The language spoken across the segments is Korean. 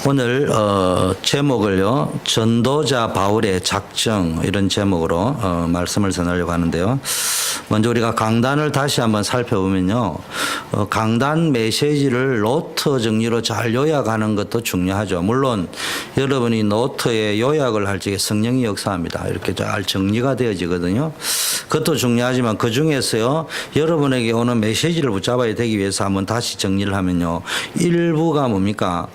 오늘 제목을요, 전도자 바울의 작정, 이런 제목으로 말씀을 전하려고 하는데요. 먼저 우리가 강단을 다시 한번 살펴보면요, 강단 메시지를 노트 정리로 잘 요약하는 것도 중요하죠. 물론 여러분이 노트에 요약을 할 적에 성령이 역사합니다. 이렇게 잘 정리가 되어지거든요. 그것도 중요하지만 그 중에서요, 여러분에게 오는 메시지를 붙잡아야 되기 위해서 한번 다시 정리를 하면요, 일부가 뭡니까?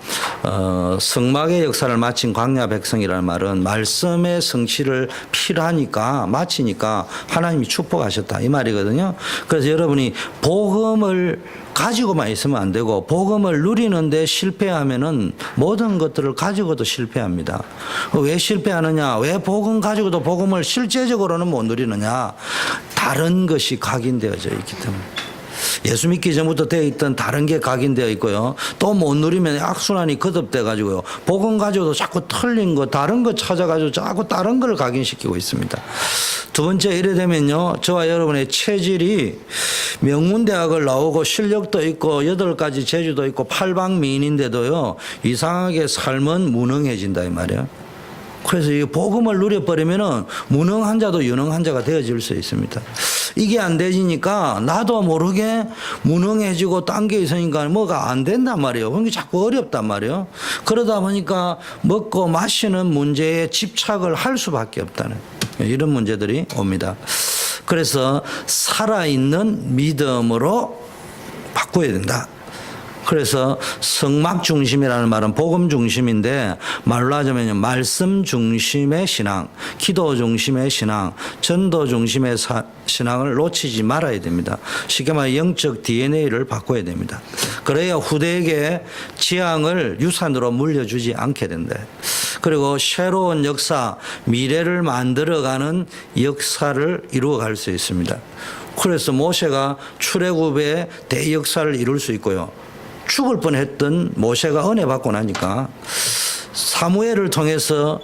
성막의 역사를 마친 광야 백성이라는 말은 말씀의 성취를 필요하니까 마치니까 하나님이 축복하셨다 이 말이거든요. 그래서 여러분이 복음을 가지고만 있으면 안 되고 복음을 누리는데 실패하면은 모든 것들을 가지고도 실패합니다. 왜 실패하느냐? 왜 복음 가지고도 복음을 실제적으로는 못 누리느냐? 다른 것이 각인되어져 있기 때문에. 예수 믿기 전부터 되어 있던 다른 게 각인되어 있고요. 또 못 누리면 악순환이 거듭돼 가지고요. 복음 가지고도 자꾸 틀린 거, 다른 거 찾아가지고 자꾸 다른 걸 각인시키고 있습니다. 두 번째, 이래 되면요, 저와 여러분의 체질이 명문대학을 나오고 실력도 있고 8가지 재주도 있고 팔방미인인데도요, 이상하게 삶은 무능해진다 이 말이에요. 그래서 이 복음을 누려버리면은 무능한 자도 유능한 자가 되어질 수 있습니다. 이게 안 되지니까 나도 모르게 무능해지고 딴 게 있으니까 뭐가 안 된단 말이에요. 그러니까 자꾸 어렵단 말이에요. 그러다 보니까 먹고 마시는 문제에 집착을 할 수밖에 없다는 이런 문제들이 옵니다. 그래서 살아있는 믿음으로 바꿔야 된다. 그래서 성막 중심이라는 말은 복음 중심인데, 말로 하자면 말씀 중심의 신앙, 기도 중심의 신앙, 전도 중심의 신앙을 놓치지 말아야 됩니다. 쉽게 말해 영적 DNA를 바꿔야 됩니다. 그래야 후대에게 지향을 유산으로 물려주지 않게 된다. 그리고 새로운 역사, 미래를 만들어가는 역사를 이루어갈 수 있습니다. 그래서 모세가 출애굽의 대역사를 이룰 수 있고요. 죽을 뻔했던 모세가 은혜 받고 나니까 사무엘을 통해서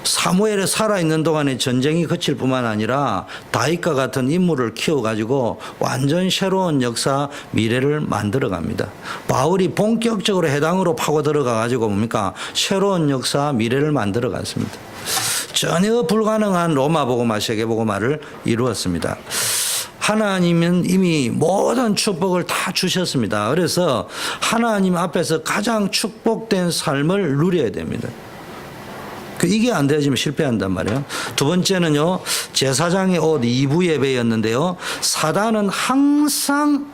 사무엘에 살아있는 동안에 전쟁이 그칠 뿐만 아니라 다윗과 같은 인물을 키워가지고 완전 새로운 역사 미래를 만들어갑니다. 바울이 본격적으로 해당으로 파고 들어가가지고 뭡니까? 새로운 역사 미래를 만들어갔습니다. 전혀 불가능한 로마복음화 세계복음화를 이루었습니다. 하나님은 이미 모든 축복을 다 주셨습니다. 그래서 하나님 앞에서 가장 축복된 삶을 누려야 됩니다. 이게 안 되어지면 실패한단 말이에요. 두 번째는요, 제사장의 옷 2부 예배였는데요, 사단은 항상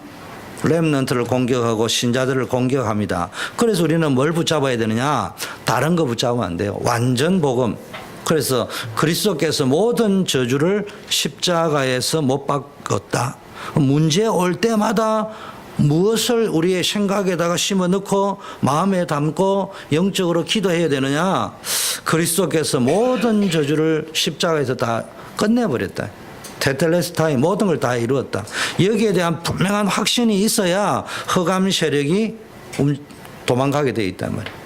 렘넌트를 공격하고 신자들을 공격합니다. 그래서 우리는 뭘 붙잡아야 되느냐? 다른 거 붙잡으면 안 돼요. 완전 복음. 그래서 그리스도께서 모든 저주를 십자가에서 못 박았다. 문제 올 때마다 무엇을 우리의 생각에다가 심어 넣고 마음에 담고 영적으로 기도해야 되느냐? 그리스도께서 모든 저주를 십자가에서 다 끝내버렸다. 테텔레스타이 모든 걸 다 이루었다. 여기에 대한 분명한 확신이 있어야 흑암 세력이 도망가게 되어 있단 말이에요.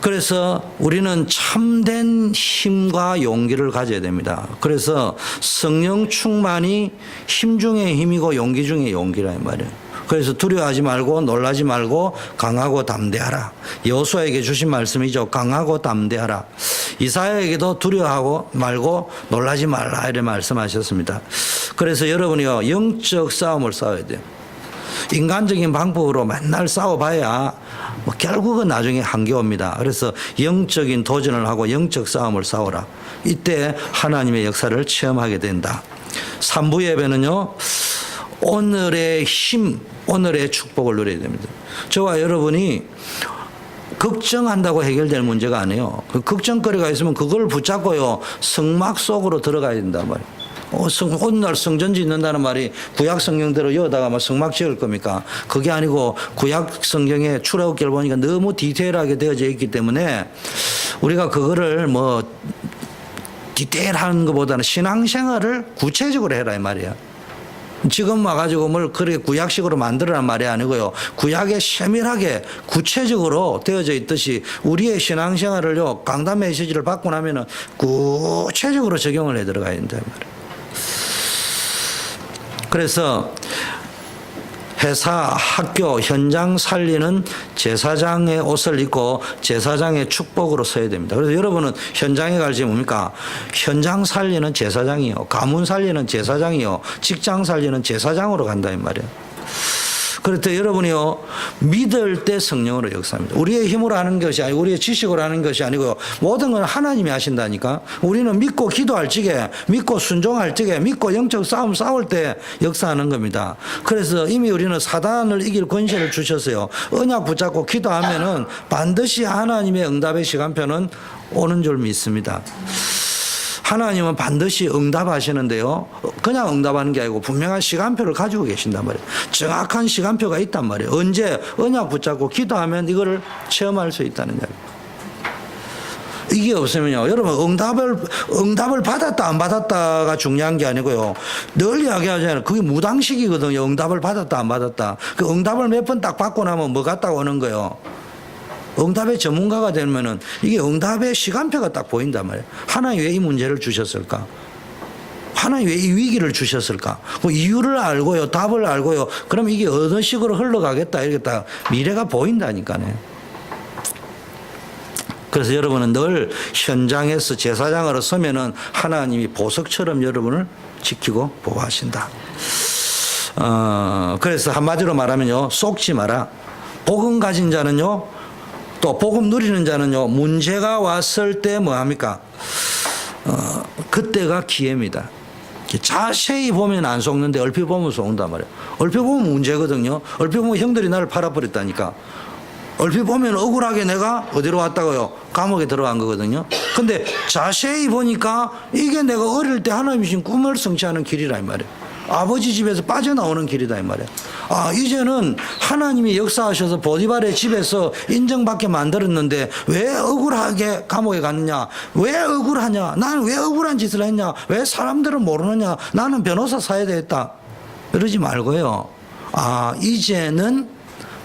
그래서 우리는 참된 힘과 용기를 가져야 됩니다. 그래서 성령 충만이 힘 중에 힘이고 용기 중에 용기란 말이에요. 그래서 두려워하지 말고 놀라지 말고 강하고 담대하라. 여호수아에게 주신 말씀이죠. 강하고 담대하라. 이사야에게도 두려워하고 말고 놀라지 말라 이렇게 말씀하셨습니다. 그래서 여러분이요, 영적 싸움을 싸워야 돼요. 인간적인 방법으로 맨날 싸워봐야 결국은 나중에 한계 옵니다. 그래서 영적인 도전을 하고 영적 싸움을 싸워라. 이때 하나님의 역사를 체험하게 된다. 3부 예배는요, 오늘의 힘, 오늘의 축복을 누려야 됩니다. 저와 여러분이 걱정한다고 해결될 문제가 아니에요. 걱정거리가 있으면 그걸 붙잡고요, 성막 속으로 들어가야 된단 말이에요. 오늘 성전 짓는다는 말이 구약 성경대로 여다가 성막 지을 겁니까? 그게 아니고 구약 성경의 출애굽기를 보니까 너무 디테일하게 되어져 있기 때문에 우리가 그거를 디테일한 것보다는 신앙생활을 구체적으로 해라 이 말이야. 지금 와가지고 뭘 그렇게 구약식으로 만들어란 말이 아니고요, 구약에 세밀하게 구체적으로 되어져 있듯이 우리의 신앙생활을요, 강단 메시지를 받고 나면은 구체적으로 적용을 해 들어가야 된다 이 말이야. 그래서 회사, 학교, 현장 살리는 제사장의 옷을 입고 제사장의 축복으로 서야 됩니다. 그래서 여러분은 현장에 갈 때 뭡니까? 현장 살리는 제사장이요, 가문 살리는 제사장이요, 직장 살리는 제사장으로 간다 이 말이에요. 그럴 때 여러분이요, 믿을 때 성령으로 역사합니다. 우리의 힘으로 하는 것이 아니고 우리의 지식으로 하는 것이 아니고요, 모든 건 하나님이 하신다니까. 우리는 믿고 기도할 적에, 믿고 순종할 적에, 믿고 영적 싸움 싸울 때 역사하는 겁니다. 그래서 이미 우리는 사단을 이길 권세를 주셨어요. 언약 붙잡고 기도하면은 반드시 하나님의 응답의 시간표는 오는 줄 믿습니다. 하나님은 반드시 응답하시는데요, 그냥 응답하는 게 아니고 분명한 시간표를 가지고 계신단 말이에요. 정확한 시간표가 있단 말이에요. 언제 언약 붙잡고 기도하면 이거를 체험할 수 있다는 이야기예요. 이게 없으면요, 여러분 응답을 받았다 안 받았다가 중요한 게 아니고요, 늘 이야기하잖아요. 그게 무당식이거든요. 응답을 받았다 안 받았다. 그 응답을 몇 번 딱 받고 나면 뭐 갔다 오는 거예요. 응답의 전문가가 되면은 이게 응답의 시간표가 딱 보인단 말이에요. 하나님 왜 이 문제를 주셨을까? 하나님 왜 이 위기를 주셨을까? 그 이유를 알고요, 답을 알고요, 그럼 이게 어느 식으로 흘러가겠다, 이렇게 딱 미래가 보인다니까요. 그래서 여러분은 늘 현장에서 제사장으로 서면은 하나님이 보석처럼 여러분을 지키고 보호하신다. 그래서 한마디로 말하면요, 속지 마라. 복음 가진 자는요, 또 복음 누리는 자는요, 문제가 왔을 때 뭐 합니까? 그때가 기회입니다. 자세히 보면 안 속는데 얼핏 보면 속는단 말이에요. 얼핏 보면 문제거든요. 얼핏 보면 형들이 나를 팔아버렸다니까. 얼핏 보면 억울하게 내가 어디로 왔다고요? 감옥에 들어간 거거든요. 근데 자세히 보니까 이게 내가 어릴 때 하나님이 주신 꿈을 성취하는 길이라 이 말이에요. 아버지 집에서 빠져나오는 길이다 이 말이에요. 이제는 하나님이 역사하셔서 보디발의 집에서 인정받게 만들었는데 왜 억울하게 감옥에 갔느냐? 왜 억울하냐? 나는 왜 억울한 짓을 했냐? 왜 사람들은 모르느냐? 나는 변호사 사야 되겠다. 이러지 말고요. 이제는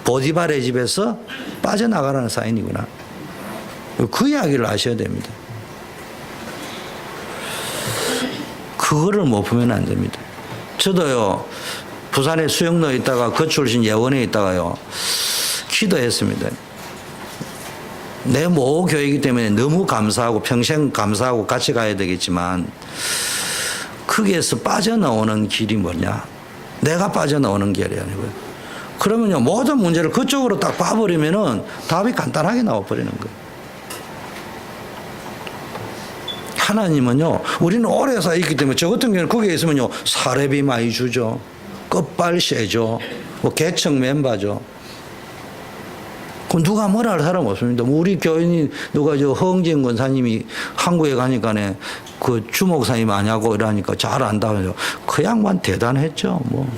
보디발의 집에서 빠져나가라는 사인이구나. 그 이야기를 아셔야 됩니다. 그거를 못 보면 안 됩니다. 저도요, 부산에 수영로에 있다가 거출신 예원에 있다가요, 기도했습니다. 내 모 교회이기 때문에 너무 감사하고 평생 감사하고 같이 가야 되겠지만, 거기에서 빠져나오는 길이 뭐냐? 내가 빠져나오는 길이 아니고요. 그러면요, 모든 문제를 그쪽으로 딱 봐버리면은 답이 간단하게 나와버리는 거예요. 하나님은요, 우리는 오래 살았기 때문에, 저 같은 경우는 거기에 있으면요, 사례비 많이 주죠. 끝발 세죠. 뭐 개척 멤버죠. 그럼 누가 뭐라 할 사람 없습니다. 우리 교인이 누가 저 허응진 권사님이 한국에 가니까네 그 주목사님 아냐고 이러니까 잘 안다고요. 그 양반 대단했죠. 뭐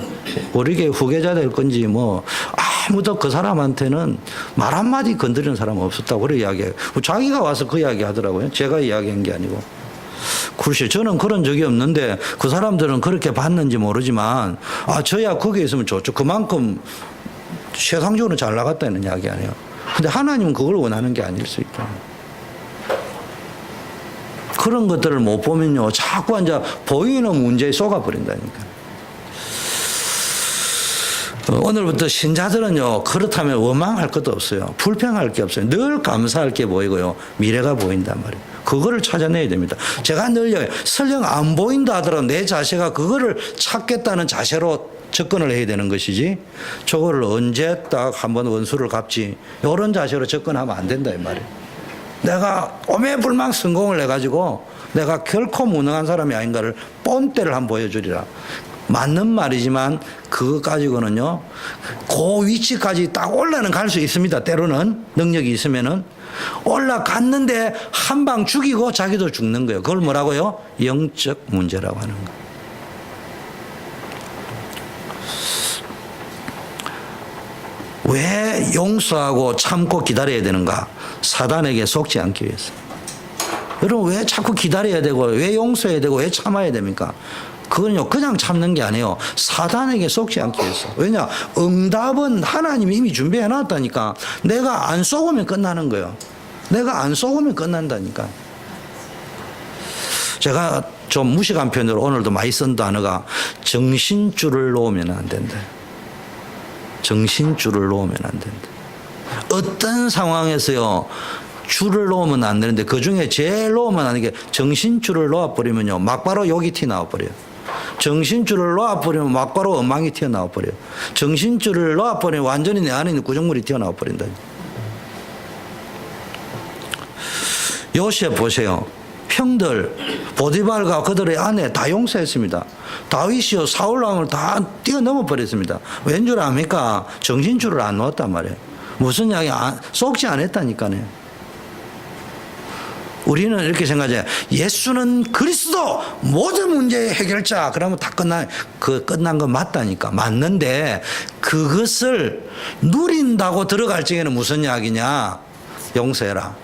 우리 교회 후계자 될 건지 뭐 아무도 그 사람한테는 말 한마디 건드리는 사람 없었다고 그래 이야기해요. 자기가 와서 그 이야기 하더라고요. 제가 이야기한 게 아니고. 글쎄, 저는 그런 적이 없는데 그 사람들은 그렇게 봤는지 모르지만, 저야 거기에 있으면 좋죠. 그만큼 세상적으로 잘 나갔다는 이야기 아니에요. 근데 하나님은 그걸 원하는 게 아닐 수 있다. 그런 것들을 못 보면요, 자꾸 이제 보이는 문제에 속아버린다니까. 오늘부터 신자들은요, 그렇다면 원망할 것도 없어요. 불평할 게 없어요. 늘 감사할 게 보이고요, 미래가 보인단 말이에요. 그거를 찾아내야 됩니다. 제가 늘 설령 안 보인다 하더라도 내 자세가 그거를 찾겠다는 자세로 접근을 해야 되는 것이지, 저거를 언제 딱 한번 원수를 갚지, 이런 자세로 접근하면 안 된다 이 말이에요. 내가 오매불망 성공을 해가지고 내가 결코 무능한 사람이 아닌가를 뻔때를 한번 보여주리라. 맞는 말이지만 그거 가지고는요, 그 위치까지 딱 올라는 갈 수 있습니다. 때로는 능력이 있으면은 올라갔는데 한 방 죽이고 자기도 죽는 거예요. 그걸 뭐라고요? 영적 문제라고 하는 거예요. 왜 용서하고 참고 기다려야 되는가? 사단에게 속지 않기 위해서. 여러분, 왜 자꾸 기다려야 되고 왜 용서해야 되고 왜 참아야 됩니까? 그건요, 그냥 참는 게 아니에요. 사단에게 속지 않기 위해서. 왜냐? 응답은 하나님이 이미 준비해 놨다니까. 내가 안 속으면 끝나는 거예요. 내가 안 속으면 끝난다니까. 제가 좀 무식한 편으로 오늘도 많이 쓴 단어가 정신줄을 놓으면 안 된다. 정신줄을 놓으면 안 된다. 어떤 상황에서요, 줄을 놓으면 안 되는데 그 중에 제일 놓으면 안 되는 게 정신줄을 놓아버리면요, 막바로 욕이 튀어나와버려요. 정신줄을 놓아버리면 막바로 엉망이 튀어나와버려요. 정신줄을 놓아버리면 완전히 내 안에 있는 구정물이 튀어나와버린다. 요셉 보세요. 형들 보디발과 그들의 아내 다 용서했습니다. 다윗이요 사울 왕을 다 뛰어넘어 버렸습니다. 왠 줄 압니까? 정신줄을 안 놓았단 말이에요. 무슨 이야기 속지 안 했다니까요. 우리는 이렇게 생각해요. 예수는 그리스도 모든 문제의 해결자. 그러면 다 끝난 건 맞다니까. 맞는데 그것을 누린다고 들어갈 적에는 무슨 이야기냐? 용서해라.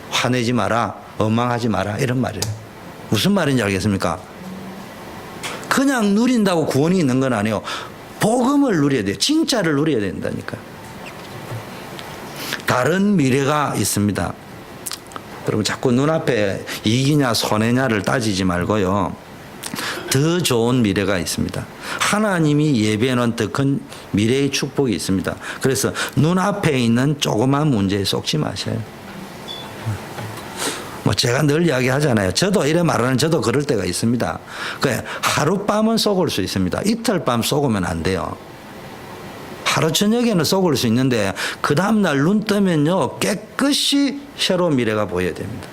화내지 마라. 원망하지 마라. 이런 말이에요. 무슨 말인지 알겠습니까? 그냥 누린다고 구원이 있는 건 아니에요. 복음을 누려야 돼요. 진짜를 누려야 된다니까. 다른 미래가 있습니다. 여러분 자꾸 눈앞에 이익이냐 손해냐를 따지지 말고요. 더 좋은 미래가 있습니다. 하나님이 예비해 놓은 더 큰 미래의 축복이 있습니다. 그래서 눈앞에 있는 조그만 문제에 속지 마세요. 뭐 제가 늘 이야기하잖아요. 저도 이래 말하는 저도 그럴 때가 있습니다. 하룻밤은 속을 수 있습니다. 이틀 밤 속으면 안 돼요. 하루 저녁에는 속을 수 있는데 그 다음날 눈 뜨면요 깨끗이 새로운 미래가 보여야 됩니다.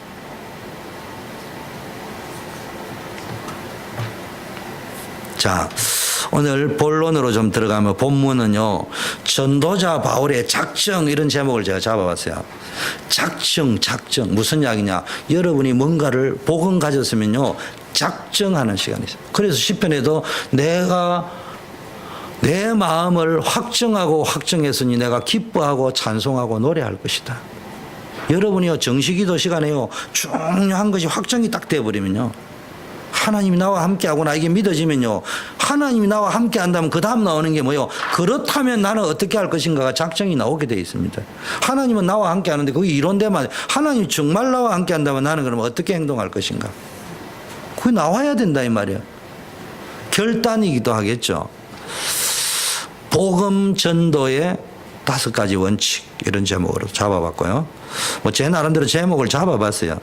자, 오늘 본론으로 좀 들어가면 본문은요 전도자 바울의 작정 이런 제목을 제가 잡아봤어요. 작정 무슨 이야기냐? 여러분이 뭔가를 복음 가졌으면요 작정하는 시간이 있어요. 그래서 시편에도 내가 내 마음을 확정했으니 내가 기뻐하고 찬송하고 노래할 것이다. 여러분이요 정식기도 시간에요 중요한 것이 확정이 딱 돼버리면요 하나님이 나와 함께하구나 이게 믿어지면요 하나님이 나와 함께한다면 그 다음 나오는 게 뭐예요? 그렇다면 나는 어떻게 할 것인가가 작정이 나오게 되어 있습니다. 하나님은 나와 함께하는데 그게 이론대만 하나님이 정말 나와 함께한다면 나는 그러면 어떻게 행동할 것인가? 그게 나와야 된다 이 말이에요. 결단이기도 하겠죠. 복음 전도의 5가지 원칙 이런 제목으로 잡아봤고요. 뭐 제 나름대로 제목을 잡아봤어요.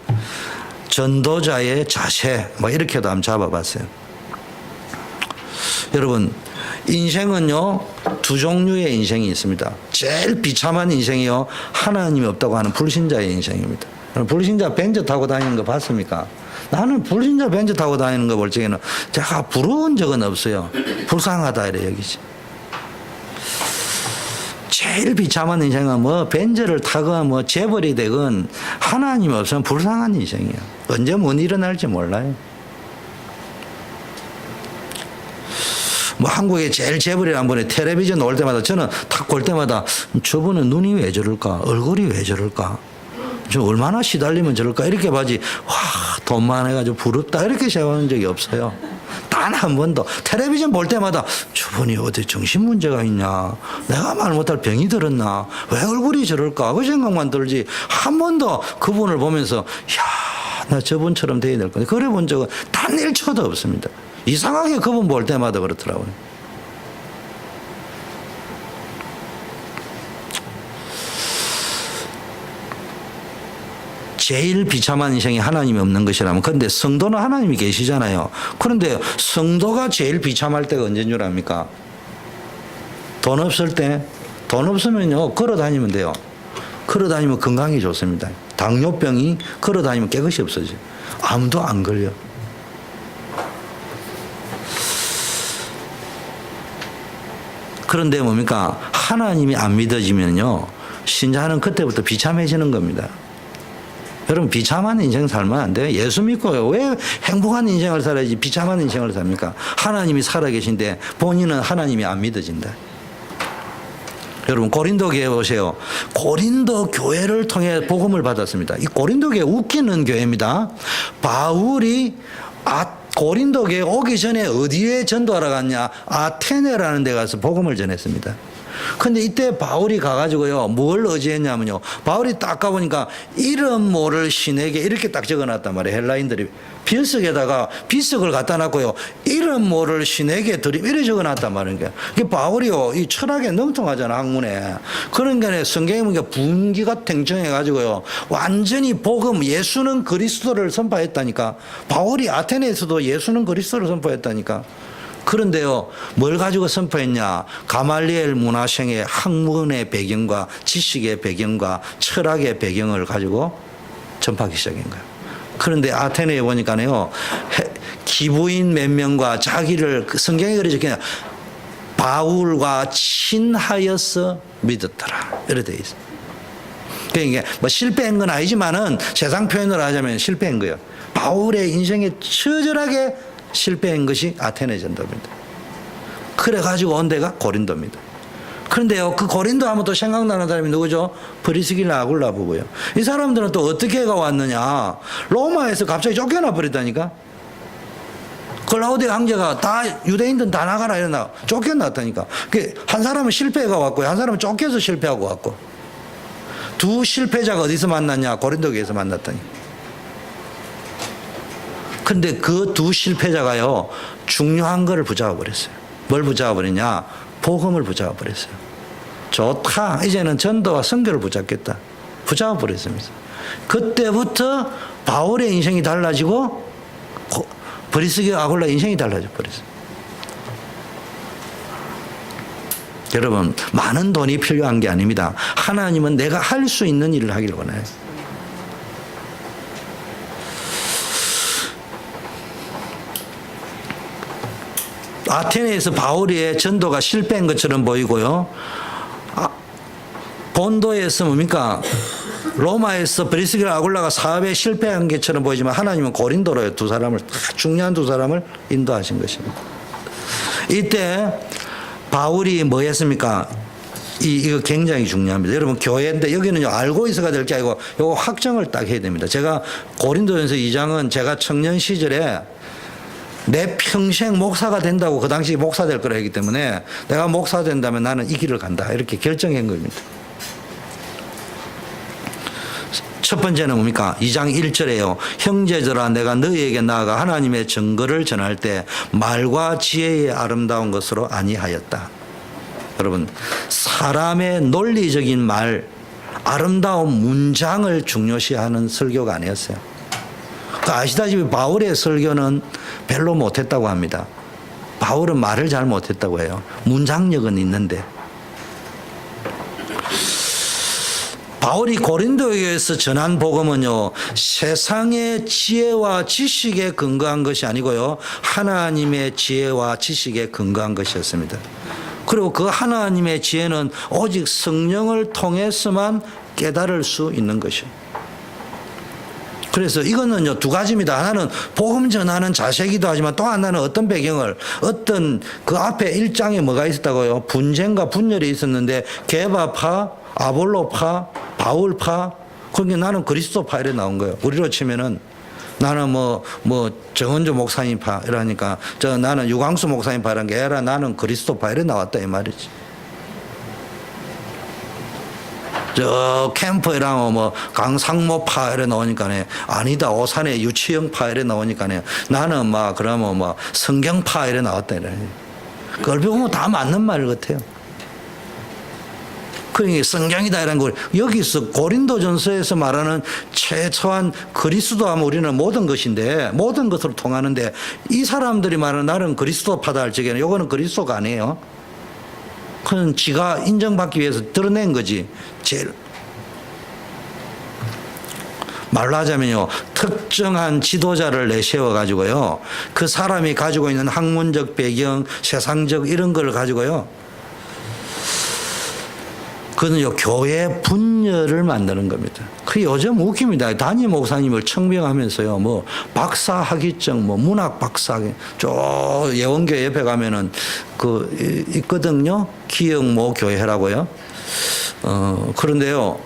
전도자의 자세 뭐 이렇게도 한번 잡아봤어요. 여러분 인생은요 2종류의 인생이 있습니다. 제일 비참한 인생이요 하나님이 없다고 하는 불신자의 인생입니다. 불신자 벤츠 타고 다니는 거 봤습니까? 나는 불신자 벤츠 타고 다니는 거 볼 적에는 제가 부러운 적은 없어요. 불쌍하다 이래 여기지. 제일 비참한 인생은 뭐 벤츠를 타건 뭐 재벌이 되건 하나님 없으면 불쌍한 인생이에요. 언제 뭔 일어날지 몰라요. 뭐 한국에 제일 재벌이란 분이 텔레비전 올 때마다 저는 탁 볼 때마다 저분은 눈이 왜 저럴까? 얼굴이 왜 저럴까? 저 얼마나 시달리면 저럴까? 이렇게 봐지 와 돈 많아가지고 부럽다 이렇게 생각한 적이 없어요. 단 한 번도 텔레비전 볼 때마다 저분이 어디 정신 문제가 있냐 내가 말 못할 병이 들었나 왜 얼굴이 저럴까 그 생각만 들지 한 번도 그분을 보면서 야 나 저분처럼 돼야 될 건데 그래 본 적은 단 1초도 없습니다. 이상하게 그분 볼 때마다 그렇더라고요. 제일 비참한 인생이 하나님이 없는 것이라면 그런데 성도는 하나님이 계시잖아요. 그런데 성도가 제일 비참할 때가 언제인 줄 압니까? 돈 없을 때. 돈 없으면요 걸어 다니면 돼요. 걸어 다니면 건강이 좋습니다. 당뇨병이 걸어 다니면 깨끗이 없어져요. 아무도 안 걸려. 그런데 뭡니까? 하나님이 안 믿어지면요 신자는 그때부터 비참해지는 겁니다. 여러분 비참한 인생 살면 안 돼요. 예수 믿고 왜 행복한 인생을 살아야지 비참한 인생을 삽니까? 하나님이 살아계신데 본인은 하나님이 안 믿어진다. 여러분 고린도 교회 보세요. 고린도 교회를 통해 복음을 받았습니다. 이 고린도 교회 웃기는 교회입니다. 바울이 고린도 교회 오기 전에 어디에 전도하러 갔냐? 아테네라는 데 가서 복음을 전했습니다. 근데 이때 바울이 가가지고요, 뭘 의지했냐면요. 바울이 딱 가보니까 이름 모를 신에게 이렇게 딱 적어놨단 말이에요. 헬라인들이. 빌석에다가 비석을 갖다 놨고요. 이름 모를 신에게 드림 이렇게 적어놨단 말이에요. 이게 바울이요, 이 철학에 능통하잖아, 학문에. 그러니까 성경에 보니까 분기가 탱청해가지고요. 완전히 복음, 예수는 그리스도를 선포했다니까. 바울이 아테네에서도 예수는 그리스도를 선포했다니까. 그런데요, 뭘 가지고 선포했냐? 가말리엘 문화생의 학문의 배경과 지식의 배경과 철학의 배경을 가지고 전파하기 시작한 거예요. 그런데 아테네에 보니까요, 기부인 몇 명과 자기를 성경에 그렇게 적혀요. 바울과 친하여서 믿었더라. 이렇게 되어 있어요. 그러니까 뭐 실패한 건 아니지만은 세상 표현으로 하자면 실패한 거예요. 바울의 인생에 처절하게 실패한 것이 아테네 전도입니다. 그래가지고 온 데가 고린도입니다. 그런데요, 그 고린도 하면 또 생각나는 사람이 누구죠? 브리스길라 아굴라부고요. 이 사람들은 또 어떻게 와왔느냐? 로마에서 갑자기 쫓겨나 버렸다니까. 클라우디아 황제가 다 유대인들 다 나가라 이러나 쫓겨났다니까. 한 사람은 실패가 왔고요, 한 사람은 쫓겨서 실패하고 왔고. 두 실패자가 어디서 만났냐? 고린도교에서 만났다니까. 근데 그 두 실패자가요, 중요한 거를 붙잡아 버렸어요. 뭘 붙잡아 버리냐? 복음을 붙잡아 버렸어요. 좋다. 이제는 전도와 선교를 붙잡겠다. 붙잡아 버렸습니다. 그때부터 바울의 인생이 달라지고 브리스기와 아굴라 인생이 달라져 버렸어요. 여러분, 많은 돈이 필요한 게 아닙니다. 하나님은 내가 할 수 있는 일을 하기를 원해요. 아테네에서 바울의 전도가 실패한 것처럼 보이고요. 본도에서 뭡니까? 로마에서 브리스기라 아굴라가 사업에 실패한 것처럼 보이지만 하나님은 고린도로 두 사람을, 중요한 두 사람을 인도하신 것입니다. 이때 바울이 뭐 했습니까? 이거 굉장히 중요합니다. 여러분, 교회인데 여기는 알고 있어가 될 게 아니고 이거 확정을 딱 해야 됩니다. 제가 고린도전서 2장은 제가 청년 시절에 내 평생 목사가 된다고, 그 당시 목사 될 거라 했기 때문에 내가 목사 된다면 나는 이 길을 간다, 이렇게 결정한 겁니다. 첫 번째는 뭡니까? 2장 1절에요. 형제들아, 내가 너희에게 나아가 하나님의 증거를 전할 때 말과 지혜의 아름다운 것으로 아니하였다. 여러분, 사람의 논리적인 말, 아름다운 문장을 중요시하는 설교가 아니었어요. 아시다시피 바울의 설교는 별로 못했다고 합니다. 바울은 말을 잘 못했다고 해요. 문장력은 있는데. 바울이 고린도에서 전한 복음은요, 세상의 지혜와 지식에 근거한 것이 아니고요, 하나님의 지혜와 지식에 근거한 것이었습니다. 그리고 그 하나님의 지혜는 오직 성령을 통해서만 깨달을 수 있는 것이에요. 그래서 이거는요, 두 가지입니다. 하나는 복음 전하는 자세이기도 하지만 또 하나는 어떤 배경을, 어떤 그 앞에 1장에 뭐가 있었다고요? 분쟁과 분열이 있었는데 게바파, 아볼로파, 바울파, 그러니까 나는 그리스도파 이래 나온 거예요. 우리로 치면은 나는 뭐 정은조 목사님파 이러니까 나는 유광수 목사님파 이런 게 아니라 나는 그리스도파 이래 나왔다 이 말이지. 저 캠프에랑 뭐 강상모파 이래 나오니까 아니다, 오산의 유치영파 이래 나오니까 나는 막 그러면 뭐 성경파 이래 나왔다 이래. 그걸 보면 다 맞는 말 같아요. 그러니까 성경이다 이런 걸 여기서 고린도전서에서 말하는 최소한 그리스도 하면 우리는 모든 것인데 모든 것으로 통하는데 이 사람들이 말하는 나는 그리스도파다 할 적에는 이거는 그리스도가 아니에요. 그건 지가 인정받기 위해서 드러낸 거지. 제일 말로 하자면요, 특정한 지도자를 내세워 가지고요, 그 사람이 가지고 있는 학문적 배경, 세상적 이런 걸 가지고요, 그거는요, 교회 분열을 만드는 겁니다. 그 요즘 웃깁니다. 담임 목사님을 청명하면서요, 뭐 박사 학위증, 뭐 문학 박사, 저 예원교회 옆에 가면은 그 있거든요. 기영모 교회라고요. 그런데요,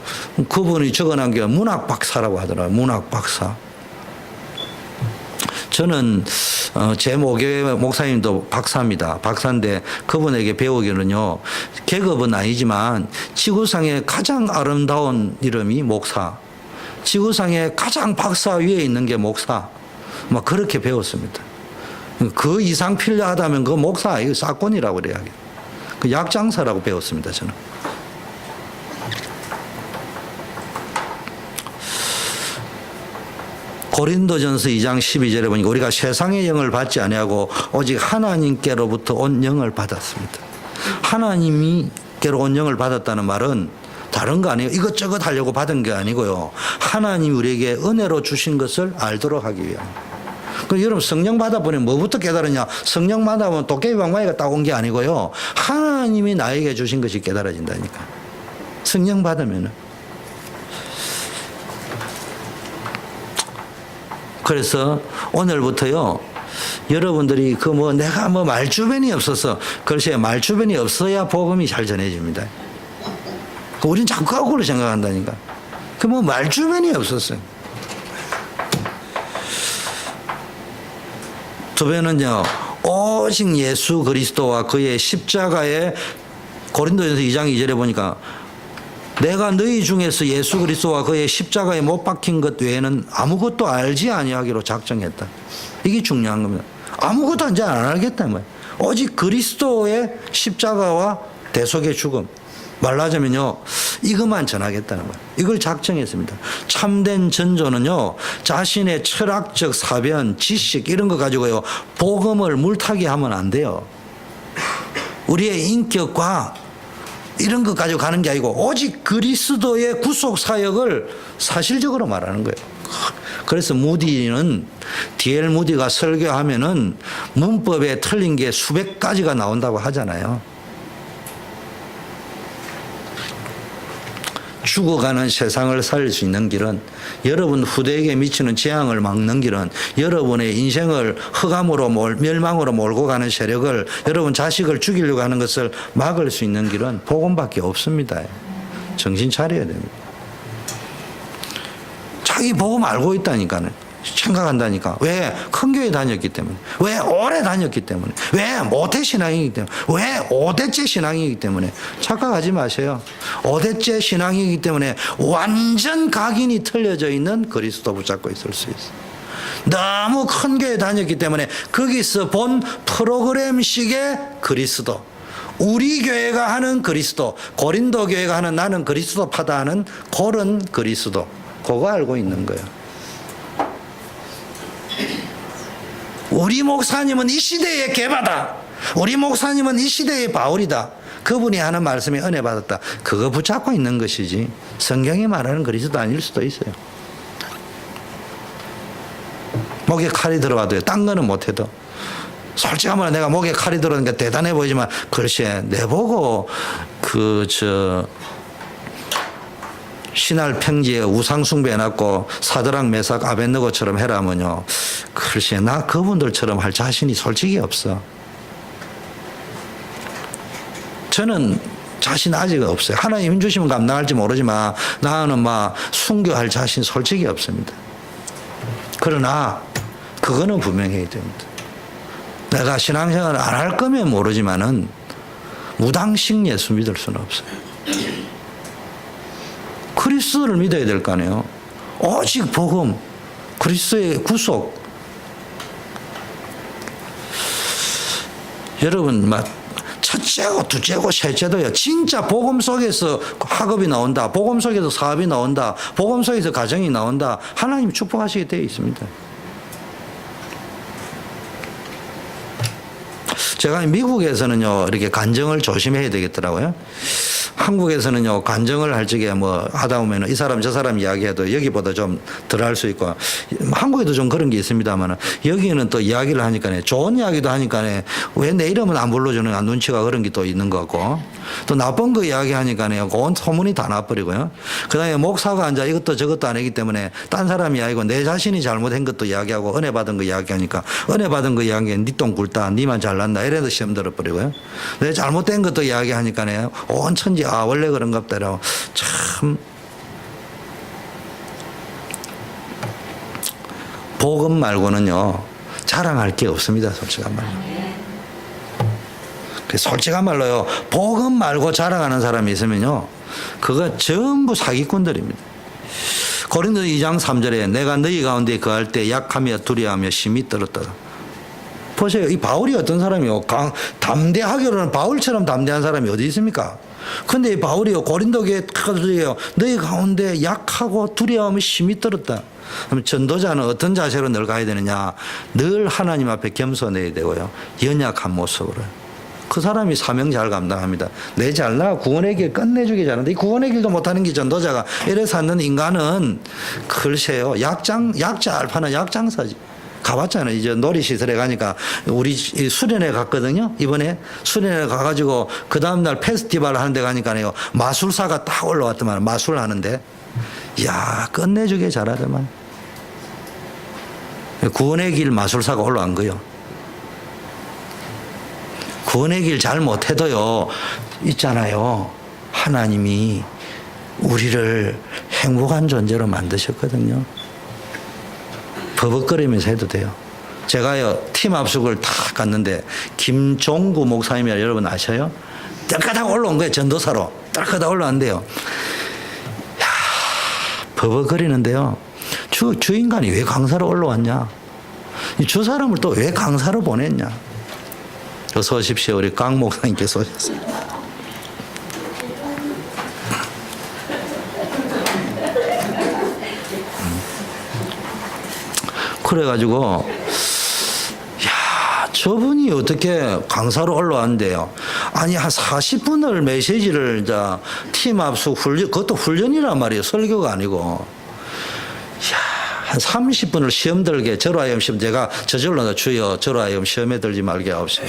그분이 적어놓은 게 문학 박사라고 하더라고요. 문학 박사. 저는 제 모교회 목사님도 박사입니다. 박사인데 그분에게 배우기는요, 계급은 아니지만 지구상에 가장 아름다운 이름이 목사, 지구상에 가장 박사 위에 있는 게 목사, 막 그렇게 배웠습니다. 그 이상 필요하다면 그 목사, 이거 사건이라고 그래야 하겠. 그 약장사라고 배웠습니다, 저는. 고린도전서 2장 12절에 보니까 우리가 세상의 영을 받지 아니하고 오직 하나님께로부터 온 영을 받았습니다. 하나님께로 온 영을 받았다는 말은 다른 거 아니에요. 이것저것 하려고 받은 게 아니고요. 하나님이 우리에게 은혜로 주신 것을 알도록 하기 위함. 그 여러분 성령 받아보니 뭐부터 깨달으냐? 성령 받아보면 도깨비 방망이가 딱 온 게 아니고요. 하나님이 나에게 주신 것이 깨달아진다니까. 성령 받으면은. 그래서 오늘부터요, 여러분들이 내가 말주변이 없어서, 글쎄, 말주변이 없어야 복음이 잘 전해집니다. 우린 자꾸 거꾸로 생각한다니까. 말주변이 없었어요. 주변은요, 오직 예수 그리스도와 그의 십자가의, 고린도전서 2장 2절에 보니까 내가 너희 중에서 예수 그리스도와 그의 십자가에 못 박힌 것 외에는 아무것도 알지 아니하기로 작정했다. 이게 중요한 겁니다. 아무것도 이제 안 알겠다 말이에요. 오직 그리스도의 십자가와 대속의 죽음, 말하자면요, 이것만 전하겠다는 거예요. 이걸 작정했습니다. 참된 전도는요, 자신의 철학적 사변, 지식 이런 거 가지고요, 복음을 물타기 하면 안 돼요. 우리의 인격과 이런 것 가지고 가는 게 아니고 오직 그리스도의 구속 사역을 사실적으로 말하는 거예요. 그래서 무디는, D.L. 무디가 설교하면은 문법에 틀린 게 수백 가지가 나온다고 하잖아요. 죽어가는 세상을 살릴 수 있는 길은, 여러분 후대에게 미치는 재앙을 막는 길은, 여러분의 인생을 흑암으로 멸망으로 몰고 가는 세력을, 여러분 자식을 죽이려고 하는 것을 막을 수 있는 길은 복음밖에 없습니다. 정신 차려야 됩니다. 자기 복음 알고 있다니까요. 생각한다니까. 왜? 큰 교회 다녔기 때문에. 왜? 오래 다녔기 때문에. 왜? 모태 신앙이기 때문에. 왜? 5대째 신앙이기 때문에. 착각하지 마세요. 5대째 신앙이기 때문에 완전 각인이 틀려져 있는 그리스도 붙잡고 있을 수 있어요. 너무 큰 교회 다녔기 때문에 거기서 본 프로그램식의 그리스도, 우리 교회가 하는 그리스도, 고린도 교회가 하는 나는 그리스도 파다 하는 그런 그리스도, 그거 알고 있는 거예요. 우리 목사님은 이 시대의 개바다, 우리 목사님은 이 시대의 바울이다, 그분이 하는 말씀에 은혜 받았다, 그거 붙잡고 있는 것이지 성경이 말하는 그리스도 아닐 수도 있어요. 목에 칼이 들어와도요, 딴 거는 못해도. 솔직히 말하면 내가 목에 칼이 들어오니까 대단해 보이지만, 글쎄 내보고 신할 평지에 우상 숭배해놨고 사드락 메삭 아벳느고처럼 해라면요, 글쎄 나 그분들처럼 할 자신이 솔직히 없어. 저는 자신 아직 없어요. 하나님 힘 주시면 감당할지 모르지만 나는 순교할 자신 솔직히 없습니다. 그러나 그거는 분명해야 됩니다. 내가 신앙생활을 안 할 거면 모르지만은 무당식 예수 믿을 수는 없어요. 그리스도를 믿어야 될 거 아니에요. 오직 복음, 그리스도의 구속. 여러분 첫째고 둘째고 셋째도요, 진짜 복음 속에서 학업이 나온다, 복음 속에서 사업이 나온다, 복음 속에서 가정이 나온다, 하나님 축복하시게 되어 있습니다. 제가 미국에서는요, 이렇게 간증을 조심해야 되겠더라고요. 한국에서는요, 간증을 할 적에 하다 보면 이 사람 저 사람 이야기해도 여기보다 좀 덜 할 수 있고, 한국에도 좀 그런 게 있습니다만, 여기는 또 이야기를 하니까, 좋은 이야기도 하니까 왜 내 이름은 안 불러주는 눈치가 그런 게 또 있는 것 같고, 또 나쁜 거 이야기하니까 온 소문이 다 나버리고요. 그 다음에 목사가 앉아 이것도 저것도 안 하기 때문에 딴 사람이 아니고 내 자신이 잘못한 것도 이야기하고, 은혜 받은 거 이야기하니까 은혜 받은 거 이야기하면 니 똥 굴다, 니만 잘났나 이래도 시험 들어버리고요. 내 잘못된 것도 이야기하니까 온 천지 원래 그런갑다 라고. 참 복음 말고는요, 자랑할 게 없습니다. 솔직한 말로. 솔직한 말로요. 복음 말고 자랑하는 사람이 있으면요. 그거 전부 사기꾼들입니다. 고린도 2장 3절에 내가 너희 가운데 거할 때 약하며 두려워하며 심히 떨었다. 보세요. 이 바울이 어떤 사람이요? 담대하기로는 바울처럼 담대한 사람이 어디 있습니까? 근데 이 바울이요. 고린도 교회에 너희 가운데 약하고 두려워하며 심히 떨었다. 그럼 전도자는 어떤 자세로 늘 가야 되느냐? 늘 하나님 앞에 겸손해야 되고요. 연약한 모습으로. 그 사람이 사명 잘 감당합니다. 내 잘나 구원의 길 끝내주기 잘하는데 이 구원의 길도 못하는 게 전도자가 이래 사는 인간은 글쎄요. 약자 알파는 약장사지. 가봤잖아요. 이제 놀이시설에 가니까 우리 수련회 갔거든요. 이번에 수련회 가가지고 그 다음날 페스티벌 하는 데 가니까요. 마술사가 딱 올라왔더만 마술 하는데 이야 끝내주게 잘하더만. 구원의 길 마술사가 올라간 거요. 구원의 길 잘 못해도요. 있잖아요. 하나님이 우리를 행복한 존재로 만드셨거든요. 버벅거리면서 해도 돼요. 제가요 팀 합숙을 다 갔는데 김종구 목사님이라 여러분 아셔요? 딸까닥 올라온 거예요. 전도사로 딸까닥 올라왔는데요. 야, 버벅거리는데요. 주 인간이 왜 강사로 올라왔냐? 저 사람을 또 왜 강사로 보냈냐? 어서 오십시오. 우리 강 목사님께서 오셨어요. 그래가지고 야 저분이 어떻게 강사로 올라왔는데요. 아니 한 40분을 메시지를 이제 팀 합숙 훈련, 그것도 훈련이란 말이에요. 설교가 아니고. 한 30분을 시험 들게 저로하여금 시험 제가 저절로 주여 저로하여금 시험에 들지 말게 하옵시고.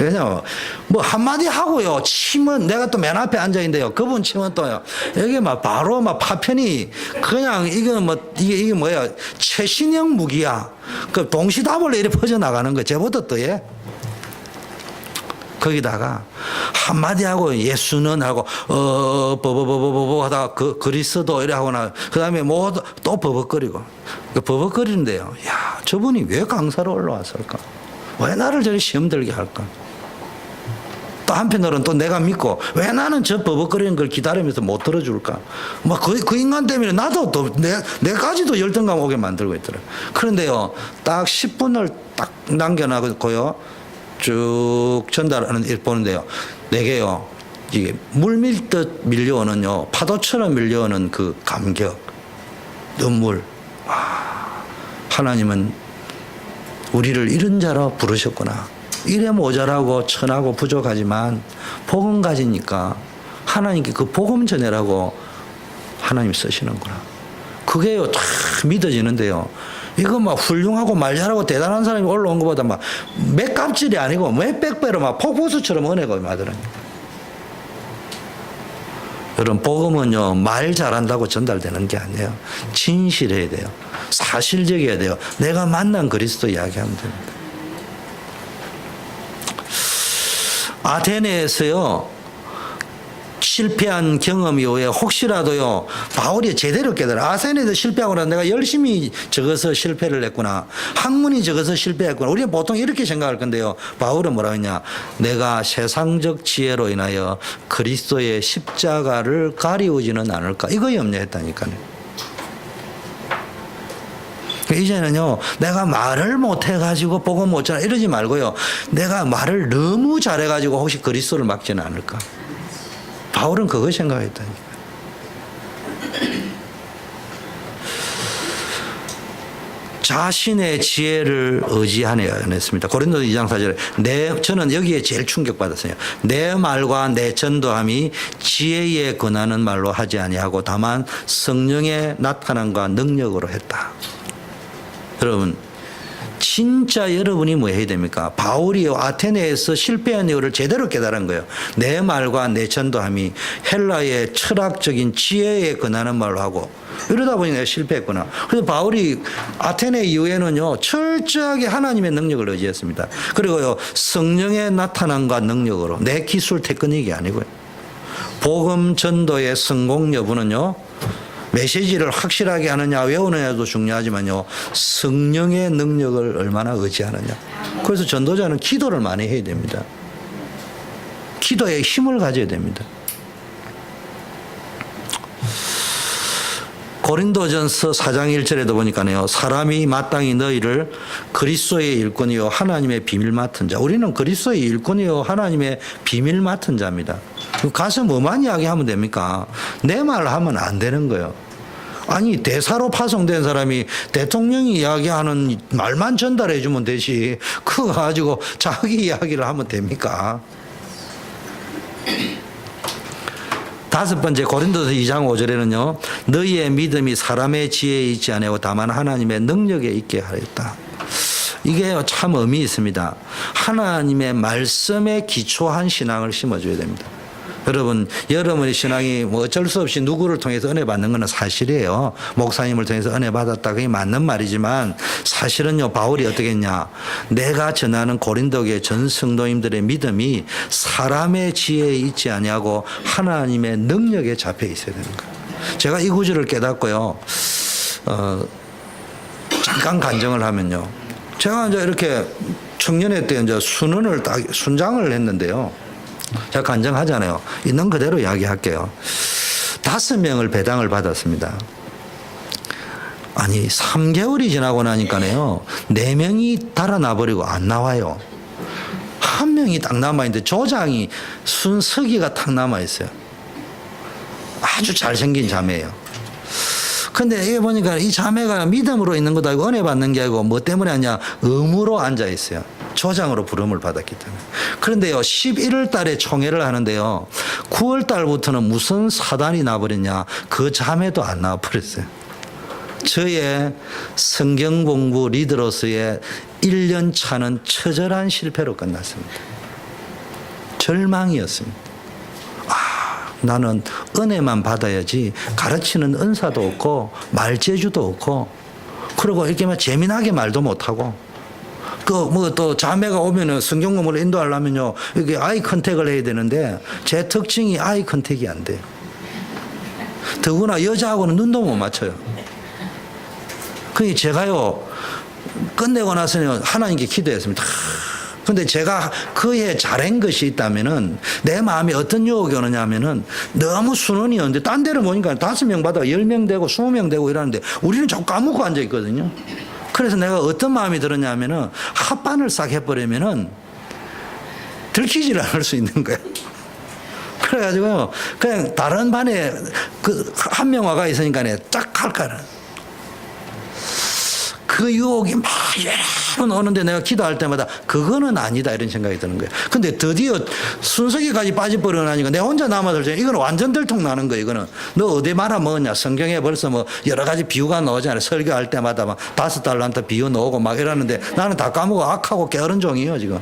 왜냐면 뭐 한마디 하고요. 침은 내가 또 맨 앞에 앉아 있는데요. 그분 침은 또요. 여기 막 바로 막 파편이 그냥 이거 뭐 이게 뭐야 최신형 무기야. 그 동시다발로 이렇게 퍼져 나가는 거 제보다 또 예. 거기다가 한마디 하고 예수는 하고 버버버버버 하다가 그리스도 이래 하거나 그다음에 뭐 또 버벅거리고 버벅거리는데요. 야 저분이 왜 강사로 올라왔을까? 왜 나를 저리 시험 들게 할까? 또 한편으로는 또 내가 믿고 왜 나는 저 버벅거리는 걸 기다리면서 못 들어줄까? 막 그 인간 때문에 나도 또 내까지도 열등감 오게 만들고 있더라. 그런데요 딱 10분을 딱 남겨놔고요. 쭉 전달하는 일 보는데요. 내게요, 이게 물밀듯 밀려오는요, 파도처럼 밀려오는 그 감격, 눈물. 와, 하나님은 우리를 이런 자로 부르셨구나. 이래 모자라고 천하고 부족하지만 복음 가지니까 하나님께 그 복음 전해라고 하나님 쓰시는구나. 그게요, 다 믿어지는데요. 이거 막 훌륭하고 말 잘하고 대단한 사람이 올라온 것보다 막 몇 값질이 아니고 몇 백배로 막 폭포수처럼 은혜가 임하더라고요. 여러분 복음은요 말 잘한다고 전달되는 게 아니에요. 진실해야 돼요. 사실적이어야 돼요. 내가 만난 그리스도 이야기하면 됩니다. 아테네에서요 실패한 경험 이후에 혹시라도요 바울이 제대로 깨달아 아테네에서 실패하고 나서 내가 열심히 적어서 실패를 했구나, 학문이 적어서 실패했구나. 우리는 보통 이렇게 생각할 건데요 바울은 뭐라고 했냐, 내가 세상적 지혜로 인하여 그리스도의 십자가를 가리우지는 않을까, 이거 염려했다니까요. 이제는요 내가 말을 못해가지고 복음 못 전하 이러지 말고요, 내가 말을 너무 잘해가지고 혹시 그리스도를 막지는 않을까. 바울은 그거 생각했다니까. 자신의 지혜를 의지하네요 했습니다. 고린도 2장 4절에 저는 여기에 제일 충격받았어요. 내 말과 내 전도함이 지혜에 권하는 말로 하지 아니하고 다만 성령의 나타남과 능력으로 했다. 여러분 진짜 여러분이 뭐 해야 됩니까? 바울이 아테네에서 실패한 이유를 제대로 깨달은 거예요. 내 말과 내 전도함이 헬라의 철학적인 지혜에 권하는 말로 하고 이러다 보니 내가 실패했구나. 그래서 바울이 아테네 이후에는요 철저하게 하나님의 능력을 의지했습니다. 그리고요 성령의 나타남과 능력으로, 내 기술 테크닉이 아니고요. 복음 전도의 성공 여부는요 메시지를 확실하게 하느냐 외우느냐도 중요하지만요. 성령의 능력을 얼마나 의지하느냐. 그래서 전도자는 기도를 많이 해야 됩니다. 기도에 힘을 가져야 됩니다. 고린도전서 4장 1절에도 보니까요. 사람이 마땅히 너희를 그리스도의 일꾼이요 하나님의 비밀 맡은 자. 우리는 그리스도의 일꾼이요 하나님의 비밀 맡은 자입니다. 가서 뭐만 이야기하면 됩니까? 내 말 하면 안 되는 거예요. 아니 대사로 파송된 사람이 대통령이 이야기하는 말만 전달해 주면 되지 그거 가지고 자기 이야기를 하면 됩니까? 다섯 번째 고린도서 2장 5절에는요. 너희의 믿음이 사람의 지혜에 있지 아니하고 다만 하나님의 능력에 있게 하였다. 이게 참 의미 있습니다. 하나님의 말씀에 기초한 신앙을 심어줘야 됩니다. 여러분, 여러분의 신앙이 뭐 어쩔 수 없이 누구를 통해서 은혜 받는 것은 사실이에요. 목사님을 통해서 은혜 받았다. 그게 맞는 말이지만 사실은요, 바울이 어떻게 했냐. 내가 전하는 고린도교의 전 성도님들의 믿음이 사람의 지혜에 있지 아니하고 하나님의 능력에 잡혀 있어야 되는 거예요. 제가 이 구절을 깨닫고요, 잠깐 간증을 하면요. 제가 이제 이렇게 청년회 때 이제 순장을 했는데요. 제가 간증하잖아요. 있는 그대로 이야기할게요. 5명을 배당을 받았습니다. 아니 3개월이 지나고 나니까요 4명이 달아나버리고 안 나와요. 1명이 딱 남아있는데 조장이 순서기가 딱 남아있어요. 아주 잘생긴 자매예요. 근데 이게 보니까 이 자매가 믿음으로 있는 것도 아니고 은혜 받는 게 아니고 뭐 때문에 하냐, 의무로 앉아있어요. 조장으로 부름을 받았기 때문에. 그런데요 11월 달에 총회를 하는데요 9월 달부터는 무슨 사단이 나버렸냐, 그 자매도 안 나와버렸어요. 저의 성경 공부 리더로서의 1년 차는 처절한 실패로 끝났습니다. 절망이었습니다. 나는 은혜만 받아야지 가르치는 은사도 없고 말재주도 없고, 그리고 이렇게 막 재미나게 말도 못하고, 또 자매가 오면은 성경 공부를 인도하려면요 이게 아이 컨택을 해야 되는데 제 특징이 아이 컨택이 안 돼요. 더구나 여자하고는 눈도 못 맞춰요. 그러니 제가요 끝내고 나서는 하나님께 기도했습니다. 근데 제가 그에 잘한 것이 있다면은 내 마음에 어떤 유혹이 오느냐면은 너무 순원이었는데 딴 데를 보니까 5명 받아가 10명 되고 20명 되고 이러는데 우리는 자꾸 까먹고 앉아 있거든요. 그래서 내가 어떤 마음이 들었냐면은 합반을 싹 해버리면은 들키지를 않을 수 있는 거예요. 그래가지고 그냥 다른 반에 한 명 와가 있으니까 쫙 할까는. 그 유혹이 막 여러 번 오는데 내가 기도할 때마다 그거는 아니다 이런 생각이 드는 거예요. 근데 드디어 순서기까지 빠져버리고 나니까 내 혼자 남아들 때 이거는 완전 들통 나는 거예요. 이거는 너 어디 말아먹었냐. 성경에 벌써 뭐 여러 가지 비유가 나오잖아요. 설교할 때마다 막 5달란트 비유 나오고 막 이러는데 나는 다 까먹고 악하고 게으른 종이에요 지금.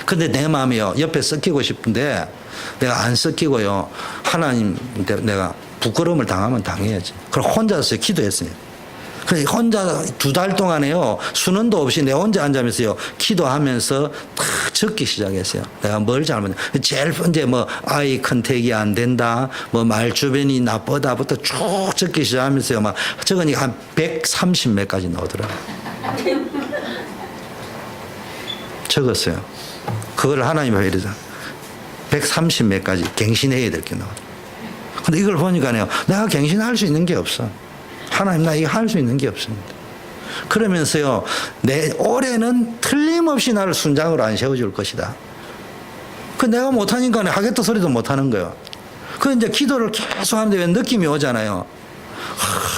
근데 내 마음이요 옆에 섞이고 싶은데 내가 안 섞이고요 하나님 내가 부끄러움을 당하면 당해야지. 그럼 혼자서 기도했어요. 그래서 혼자 2달 동안에요 수능도 없이 내 혼자 앉으면서요 기도하면서 탁 적기 시작했어요. 내가 뭘 잘못했냐. 제일 먼저 뭐 아이 컨택이 안 된다, 뭐 말 주변이 나쁘다부터 쭉 적기 시작하면서요 막 적으니까 한 130 몇 가지 나오더라고요. 적었어요. 그걸 하나님 앞에 이러자 130 몇 가지 갱신해야 될 게 나오더라고요. 근데 이걸 보니까요 내가 갱신할 수 있는 게 없어. 하나님 나 이거 할 수 있는 게 없습니다. 그러면서요 올해는 틀림없이 나를 순장으로 안 세워줄 것이다. 그 내가 못하니까 하겠다 소리도 못하는 거예요. 그 이제 기도를 계속 하는데 왜 느낌이 오잖아요.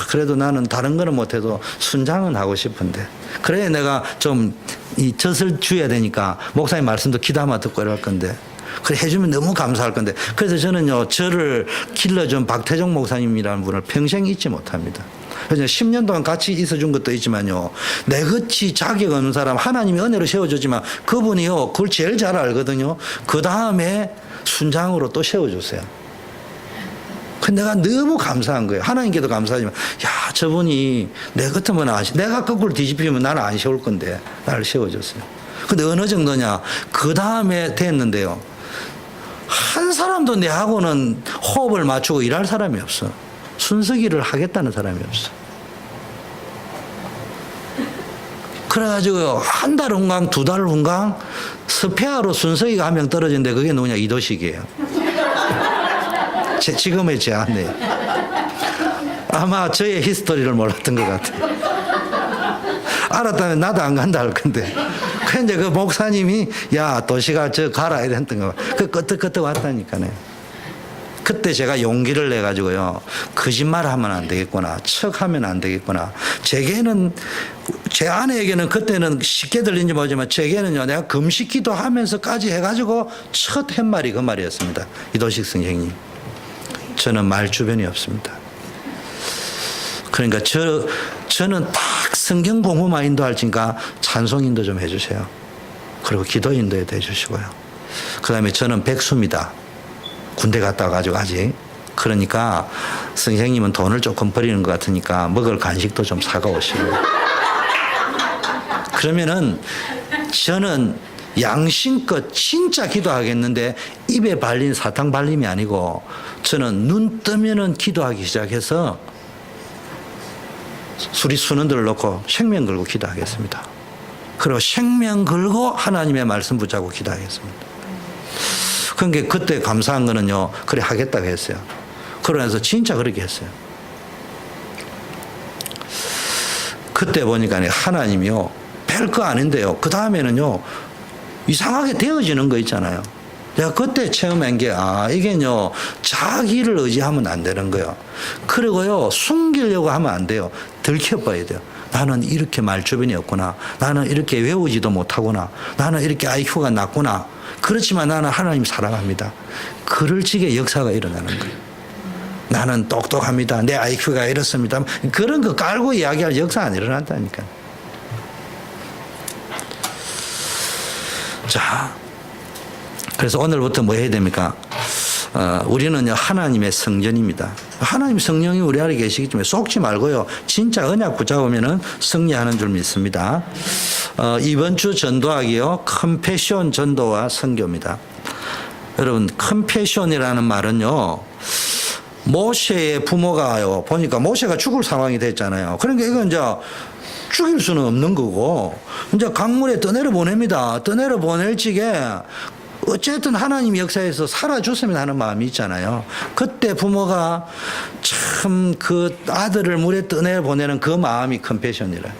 그래도 나는 다른 거는 못해도 순장은 하고 싶은데, 그래 내가 좀 이 젖을 줘야 되니까 목사님 말씀도 기도하면 듣고 이럴 건데 그래 해주면 너무 감사할 건데, 그래서 저는요 저를 길러준 박태종 목사님이라는 분을 평생 잊지 못합니다. 그래서 10년 동안 같이 있어준 것도 있지만요 내같이 자격 없는 사람 하나님이 은혜로 세워줬지만 그분이요 그걸 제일 잘 알거든요. 그 다음에 순장으로 또 세워줬어요. 근데 내가 너무 감사한 거예요. 하나님께도 감사하지만 야 저분이 내 같으면 내가 거꾸로 뒤집히면 나는 안 세울 건데 나를 세워줬어요. 근데 어느 정도냐, 그 다음에 됐는데요 한 사람도 내하고는 호흡을 맞추고 일할 사람이 없어. 순서기를 하겠다는 사람이 없어. 그래가지고 한 달 훈강, 두 달 훈강, 스페어로 순서기가 한 명 떨어진데 그게 누구냐? 이도식이에요. 지금의 제 아내. 아마 저의 히스토리를 몰랐던 것 같아요. 알았다면 나도 안 간다 할 건데. 근데 그 목사님이 야 도시가 저 가라 이랬던 거. 그 끄떡끄떡 왔다니까요. 그때 제가 용기를 내 가지고요. 거짓말하면 안 되겠구나. 척하면 안 되겠구나. 제게는 제 아내에게는 그때는 쉽게 들린지 모르지만 제게는요. 내가 금식기도 하면서까지 해가지고 첫 팻말이 그 말이었습니다. 이도식 선생님. 저는 말 주변이 없습니다. 그러니까 저는 딱 성경 공부만 인도할 테니까 찬송 인도 좀 해주세요. 그리고 기도 인도에도 해주시고요. 그 다음에 저는 백수입니다. 군대 갔다 와가지고 아직. 그러니까 선생님은 돈을 조금 버리는 것 같으니까 먹을 간식도 좀 사가 오시고. 그러면은 저는 양심껏 진짜 기도하겠는데 입에 발린 사탕 발림이 아니고 저는 눈 뜨면은 기도하기 시작해서 수리 순원들을 놓고 생명 걸고 기도하겠습니다. 그리고 생명 걸고 하나님의 말씀 붙잡고 기도하겠습니다. 그러니까 그때 감사한 거는요. 그래 하겠다고 했어요. 그러면서 진짜 그렇게 했어요. 그때 보니까 하나님이요. 별거 아닌데요. 그 다음에는요. 이상하게 되어지는 거 있잖아요. 내가 그때 체험한 게, 이게요, 자기를 의지하면 안 되는 거예요. 그리고요, 숨기려고 하면 안 돼요. 들켜봐야 돼요. 나는 이렇게 말주변이 없구나. 나는 이렇게 외우지도 못하구나. 나는 이렇게 IQ가 낮구나. 그렇지만 나는 하나님 사랑합니다. 그럴 적에 역사가 일어나는 거예요. 나는 똑똑합니다. 내 IQ가 이렇습니다. 그런 거 깔고 이야기할 역사 안 일어난다니까. 자. 그래서 오늘부터 뭐 해야 됩니까? 우리는요, 하나님의 성전입니다. 하나님 성령이 우리 안에 계시기 때문에 속지 말고요. 진짜 언약 붙잡으면은 승리하는 줄 믿습니다. 이번 주 전도학이요, 컴패션 전도와 선교입니다. 여러분, 컴패션이라는 말은요, 모세의 부모가요, 보니까 모세가 죽을 상황이 됐잖아요. 그러니까 이건 이제 죽일 수는 없는 거고, 이제 강물에 떠내려 보냅니다. 떠내려 보낼 적에 어쨌든 하나님 역사에서 살아줬으면 하는 마음이 있잖아요. 그때 부모가 참 그 아들을 물에 떠내 보내는 그 마음이 컴패션이래.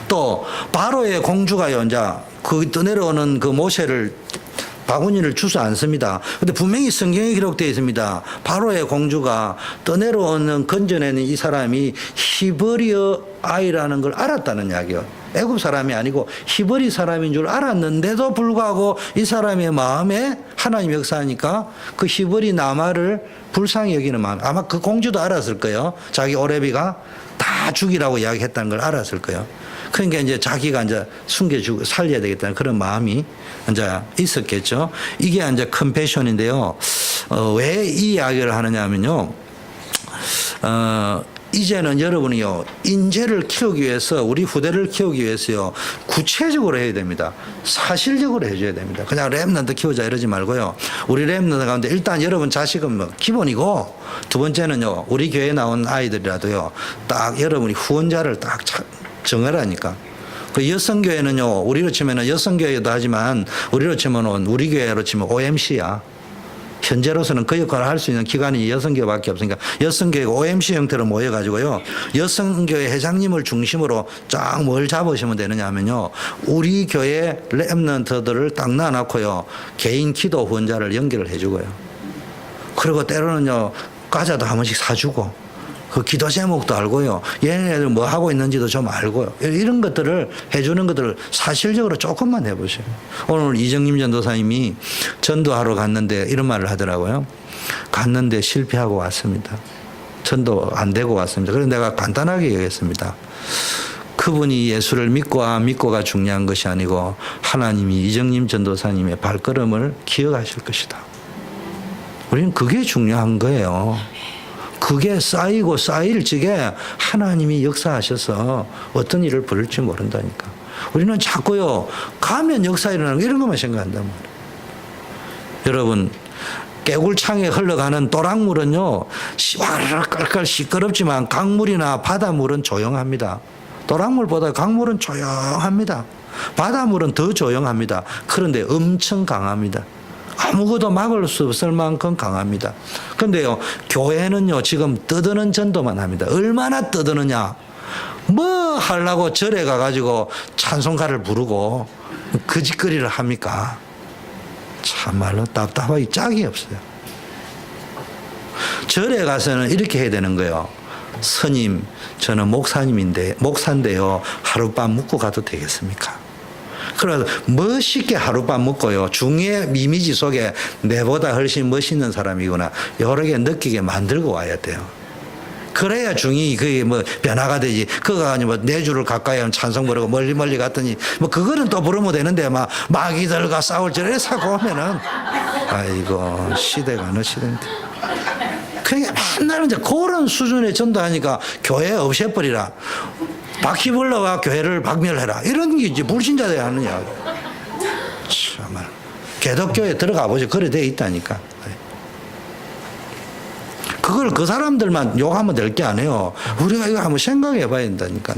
또 바로의 공주가요, 이제 그 떠내려오는 그 모세를 바구니를 주서 않습니다. 근데 분명히 성경에 기록되어 있습니다. 바로의 공주가 떠내려오는 건져내는 이 사람이 히브리어 아이라는 걸 알았다는 이야기요. 애굽 사람이 아니고 히브리 사람인 줄 알았는데도 불구하고 이 사람의 마음에 하나님 역사하니까 그 히브리 나마를 불쌍히 여기는 마음. 아마 그 공주도 알았을 거예요. 자기 오레비가 다 죽이라고 이야기했다는 걸 알았을 거예요. 그러니까 이제 자기가 이제 숨겨주고 살려야 되겠다는 그런 마음이 이제 있었겠죠. 이게 이제 컴패션인데요. 왜 이 이야기를 하느냐 하면요. 이제는 여러분이요, 인재를 키우기 위해서, 우리 후대를 키우기 위해서요, 구체적으로 해야 됩니다. 사실적으로 해줘야 됩니다. 그냥 랩런트 키우자 이러지 말고요. 우리 랩런트 가운데 일단 여러분 자식은 뭐 기본이고, 두 번째는요, 우리 교회에 나온 아이들이라도요, 딱 여러분이 후원자를 딱 정하라니까. 그 여성교회는요, 우리로 치면은 여성교회도 하지만, 우리로 치면은, 우리 교회로 치면 OMC야. 현재로서는 그 역할을 할 수 있는 기관이 여성교회밖에 없으니까 여성교회가 OMC 형태로 모여가지고요. 여성교회 회장님을 중심으로 쫙 뭘 잡으시면 되느냐 하면요. 우리 교회 랩런트들을 딱 놔놓고요. 개인 기도 후원자를 연결을 해주고요. 그리고 때로는요. 과자도 한 번씩 사주고 그 기도 제목도 알고요. 얘네들 뭐 하고 있는지도 좀 알고요. 이런 것들을 해주는 것들을 사실적으로 조금만 해보세요. 오늘 이정림 전도사님이 전도하러 갔는데 이런 말을 하더라고요. 갔는데 실패하고 왔습니다. 전도 안 되고 왔습니다. 그래서 내가 간단하게 얘기했습니다. 그분이 예수를 믿고 안 믿고가 중요한 것이 아니고 하나님이 이정림 전도사님의 발걸음을 기억하실 것이다. 우리는 그게 중요한 거예요. 그게 쌓이고 쌓일 적에 하나님이 역사하셔서 어떤 일을 벌일지 모른다니까. 우리는 자꾸요, 가면 역사 일어나는 거 이런 것만 생각한단 말이에요. 여러분, 개굴창에 흘러가는 또랑물은요, 시와르르 깔깔 시끄럽지만 강물이나 바닷물은 조용합니다. 또랑물보다 강물은 조용합니다. 바닷물은 더 조용합니다. 그런데 엄청 강합니다. 아무것도 막을 수 없을 만큼 강합니다. 그런데요, 교회는요, 지금 떠드는 전도만 합니다. 얼마나 떠드느냐. 뭐 하려고 절에 가가지고 찬송가를 부르고 거짓거리를 합니까? 참말로 답답하기 짝이 없어요. 절에 가서는 이렇게 해야 되는 거예요. 스님, 저는 목사인데요, 하룻밤 묵고 가도 되겠습니까? 그래서 멋있게 하룻밤 묵고요, 중의 이미지 속에 내보다 훨씬 멋있는 사람이구나 여러 개 느끼게 만들고 와야 돼요. 그래야 중이 그게 뭐 변화가 되지. 그거 아니면 뭐 4주를 가까이 하면 찬송 부르고 멀리 갔더니 뭐 그거는 또 부르면 되는데 막 마귀들과 싸울 절에 사고 오면은 아이고 시대가 어느 시대인데. 그러니까 맨날 이제 그런 수준의 전도하니까 교회 없애버리라. 바퀴벌레와 교회를 박멸해라. 이런 게 이제 불신자들이 하는 이야기. 정말 개독교에 들어가 보죠. 그래 돼 있다니까. 그걸 그 사람들만 욕하면 될 게 아니에요. 우리가 이거 한번 생각해 봐야 된다니까요.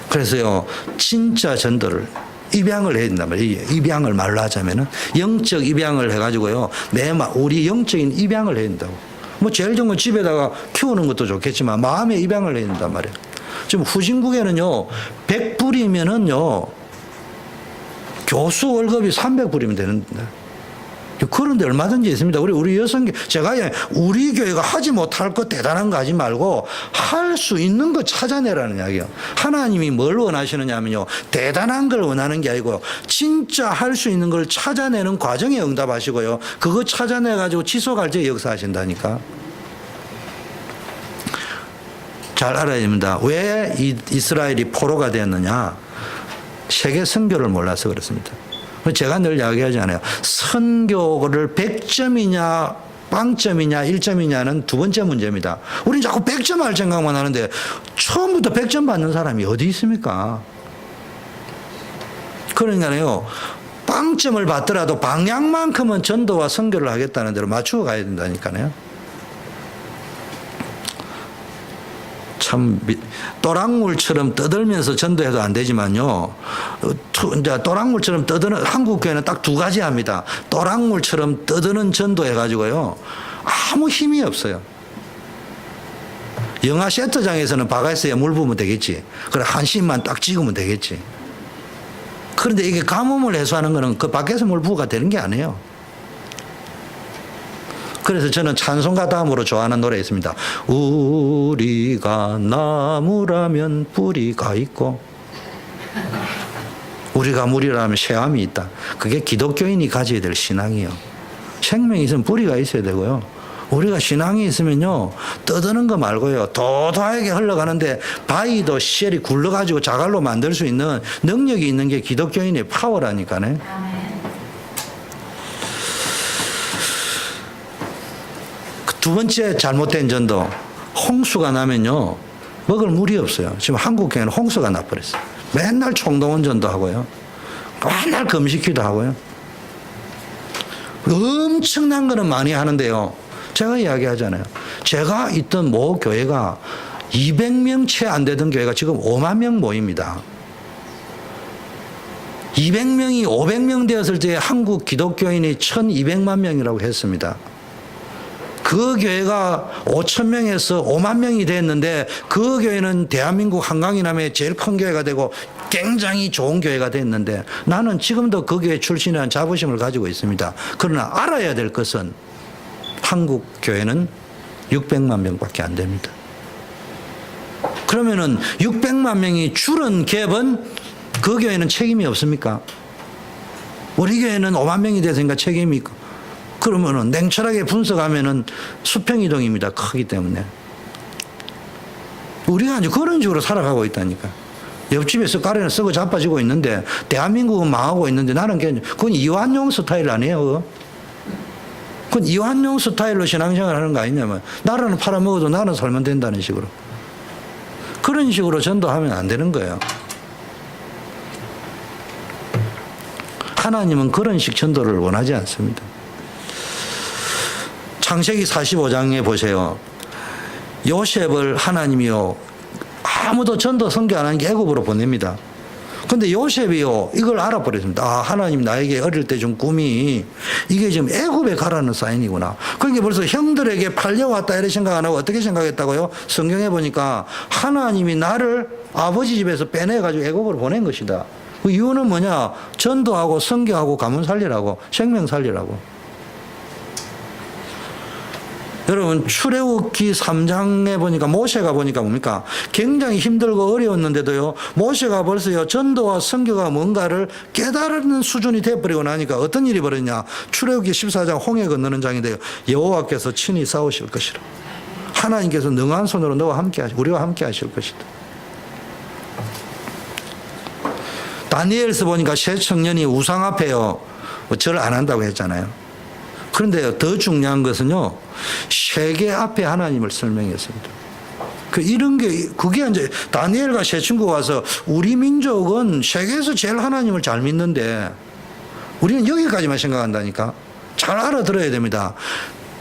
그래서요, 진짜 전도를 입양을 해야 된단 말이에요. 입양을 말로 하자면은 영적 입양을 해가지고요, 우리 영적인 입양을 해야 된다고. 뭐 제일 좋은 건 집에다가 키우는 것도 좋겠지만 마음의 입양을 해야 된단 말이에요. 지금 후진국에는요, 100불이면은요, 교수 월급이 300불이면 되는데. 그런데 얼마든지 있습니다. 우리 여성교, 제가 우리 교회가 하지 못할 것 대단한 거 하지 말고 할 수 있는 거 찾아내라는 이야기예요. 하나님이 뭘 원하시느냐면요, 대단한 걸 원하는 게 아니고요, 진짜 할 수 있는 걸 찾아내는 과정에 응답하시고요, 그거 찾아내가지고 지속할 때 역사하신다니까. 잘 알아야 됩니다. 왜 이스라엘이 포로가 되었느냐? 세계 선교를 몰라서 그렇습니다. 제가 늘 이야기하잖아요. 선교를 100점이냐 빵점이냐 1점이냐는 두 번째 문제입니다. 우리는 자꾸 100점 할 생각만 하는데 처음부터 100점 받는 사람이 어디 있습니까? 그러니까요, 빵점을 받더라도 방향만큼은 전도와 선교를 하겠다는 대로 맞추어 가야 된다니까요. 참 또랑물처럼 떠들면서 전도해도 안 되지만요, 이제 또랑물처럼 떠드는, 한국 교회는 딱 두 가지 합니다. 또랑물처럼 떠드는 전도해 가지고요, 아무 힘이 없어요. 영화 세트장에서는 바가지에 물 부으면 되겠지. 그래 한 씬만 딱 찍으면 되겠지. 그런데 이게 가뭄을 해소하는 거는 그 밖에서 물 부어가 되는 게 아니에요. 그래서 저는 찬송가 다음으로 좋아하는 노래 있습니다. 우리가 나무라면 뿌리가 있고 우리가 물이라면 쇠암이 있다. 그게 기독교인이 가져야 될 신앙이에요. 생명이 있으면 뿌리가 있어야 되고요, 우리가 신앙이 있으면요, 떠드는 거 말고요, 도도하게 흘러가는데 바위도 쉘이 굴러가지고 자갈로 만들 수 있는 능력이 있는 게 기독교인의 파워라니까요. 두 번째 잘못된 전도, 홍수가 나면요, 먹을 물이 없어요. 지금 한국 교회는 홍수가 나버렸어요. 맨날 총동원 전도하고요, 맨날 금식기도 하고요, 엄청난 거는 많이 하는데요, 제가 이야기하잖아요. 제가 있던 모 교회가 200명 채 안 되던 교회가 지금 5만 명 모입니다. 200명이 500명 되었을 때 한국 기독교인이 1200만 명이라고 했습니다. 그 교회가 5,000명에서 5만 명이 됐는데 그 교회는 대한민국 한강이남에 제일 큰 교회가 되고 굉장히 좋은 교회가 됐는데, 나는 지금도 그 교회 출신이라는 자부심을 가지고 있습니다. 그러나 알아야 될 것은 한국 교회는 600만 명밖에 안 됩니다. 그러면은 600만 명이 줄은 갭은 그 교회는 책임이 없습니까? 우리 교회는 5만 명이 됐으니까 책임이 있고, 그러면은 냉철하게 분석하면은 수평이동입니다. 크기 때문에. 우리가 이제 그런 식으로 살아가고 있다니까. 옆집에서 가래는 썩어 자빠지고 있는데 대한민국은 망하고 있는데 나는 그건 이완용 스타일 아니에요. 그건 이완용 스타일로 신앙생활 하는 거 아니냐면, 나라는 팔아먹어도 나는 살면 된다는 식으로. 그런 식으로 전도하면 안 되는 거예요. 하나님은 그런 식 전도를 원하지 않습니다. 창세기 45장에 보세요. 요셉을 하나님이요 아무도 전도 선교 안 한 게 애굽으로 보냅니다. 근데 요셉이요 이걸 알아버렸습니다. 아, 하나님 나에게 어릴 때 준 꿈이 이게 지금 애굽에 가라는 사인이구나. 그러니까 벌써 형들에게 팔려왔다 이렇게 생각 안 하고 어떻게 생각했다고요? 성경에 보니까 하나님이 나를 아버지 집에서 빼내가지고 애굽으로 보낸 것이다. 그 이유는 뭐냐? 전도하고 선교하고 가문 살리라고, 생명 살리라고. 여러분 출애굽기 3장에 보니까 모세가 보니까 뭡니까? 굉장히 힘들고 어려웠는데도요. 모세가 벌써요 전도와 선교가 뭔가를 깨달은 수준이 돼버리고 나니까 어떤 일이 벌어졌냐? 출애굽기 14장 홍해 건너는 장인데요. 여호와께서 친히 싸우실 것이라. 하나님께서 능한 손으로 너와 함께 하시, 우리와 함께 하실 것이다. 다니엘서 보니까 새 청년이 우상 앞에요 절 안 한다고 했잖아요. 그런데 더 중요한 것은요, 세계 앞에 하나님을 설명했습니다. 이런 게, 그게 이제, 다니엘과 세 친구가 와서, 우리 민족은 세계에서 제일 하나님을 잘 믿는데, 우리는 여기까지만 생각한다니까? 잘 알아들어야 됩니다.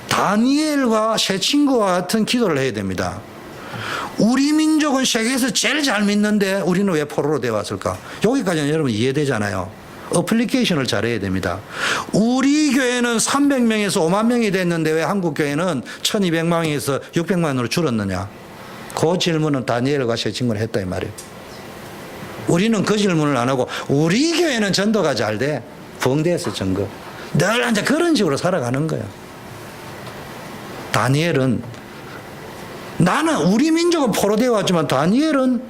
다니엘과 세 친구와 같은 기도를 해야 됩니다. 우리 민족은 세계에서 제일 잘 믿는데, 우리는 왜 포로로 되어 왔을까? 여기까지는 여러분 이해되잖아요. 어플리케이션을 잘해야 됩니다. 우리 교회는 300명에서 5만 명이 됐는데 왜 한국 교회는 1200명에서 600만으로 줄었느냐? 그 질문은 다니엘과 세 친구는 했다 이 말이에요. 우리는 그 질문을 안 하고 우리 교회는 전도가 잘 돼. 벙대에서 전거. 늘 이제 그런 식으로 살아가는 거야. 다니엘은 나는 우리 민족은 포로되어 왔지만 다니엘은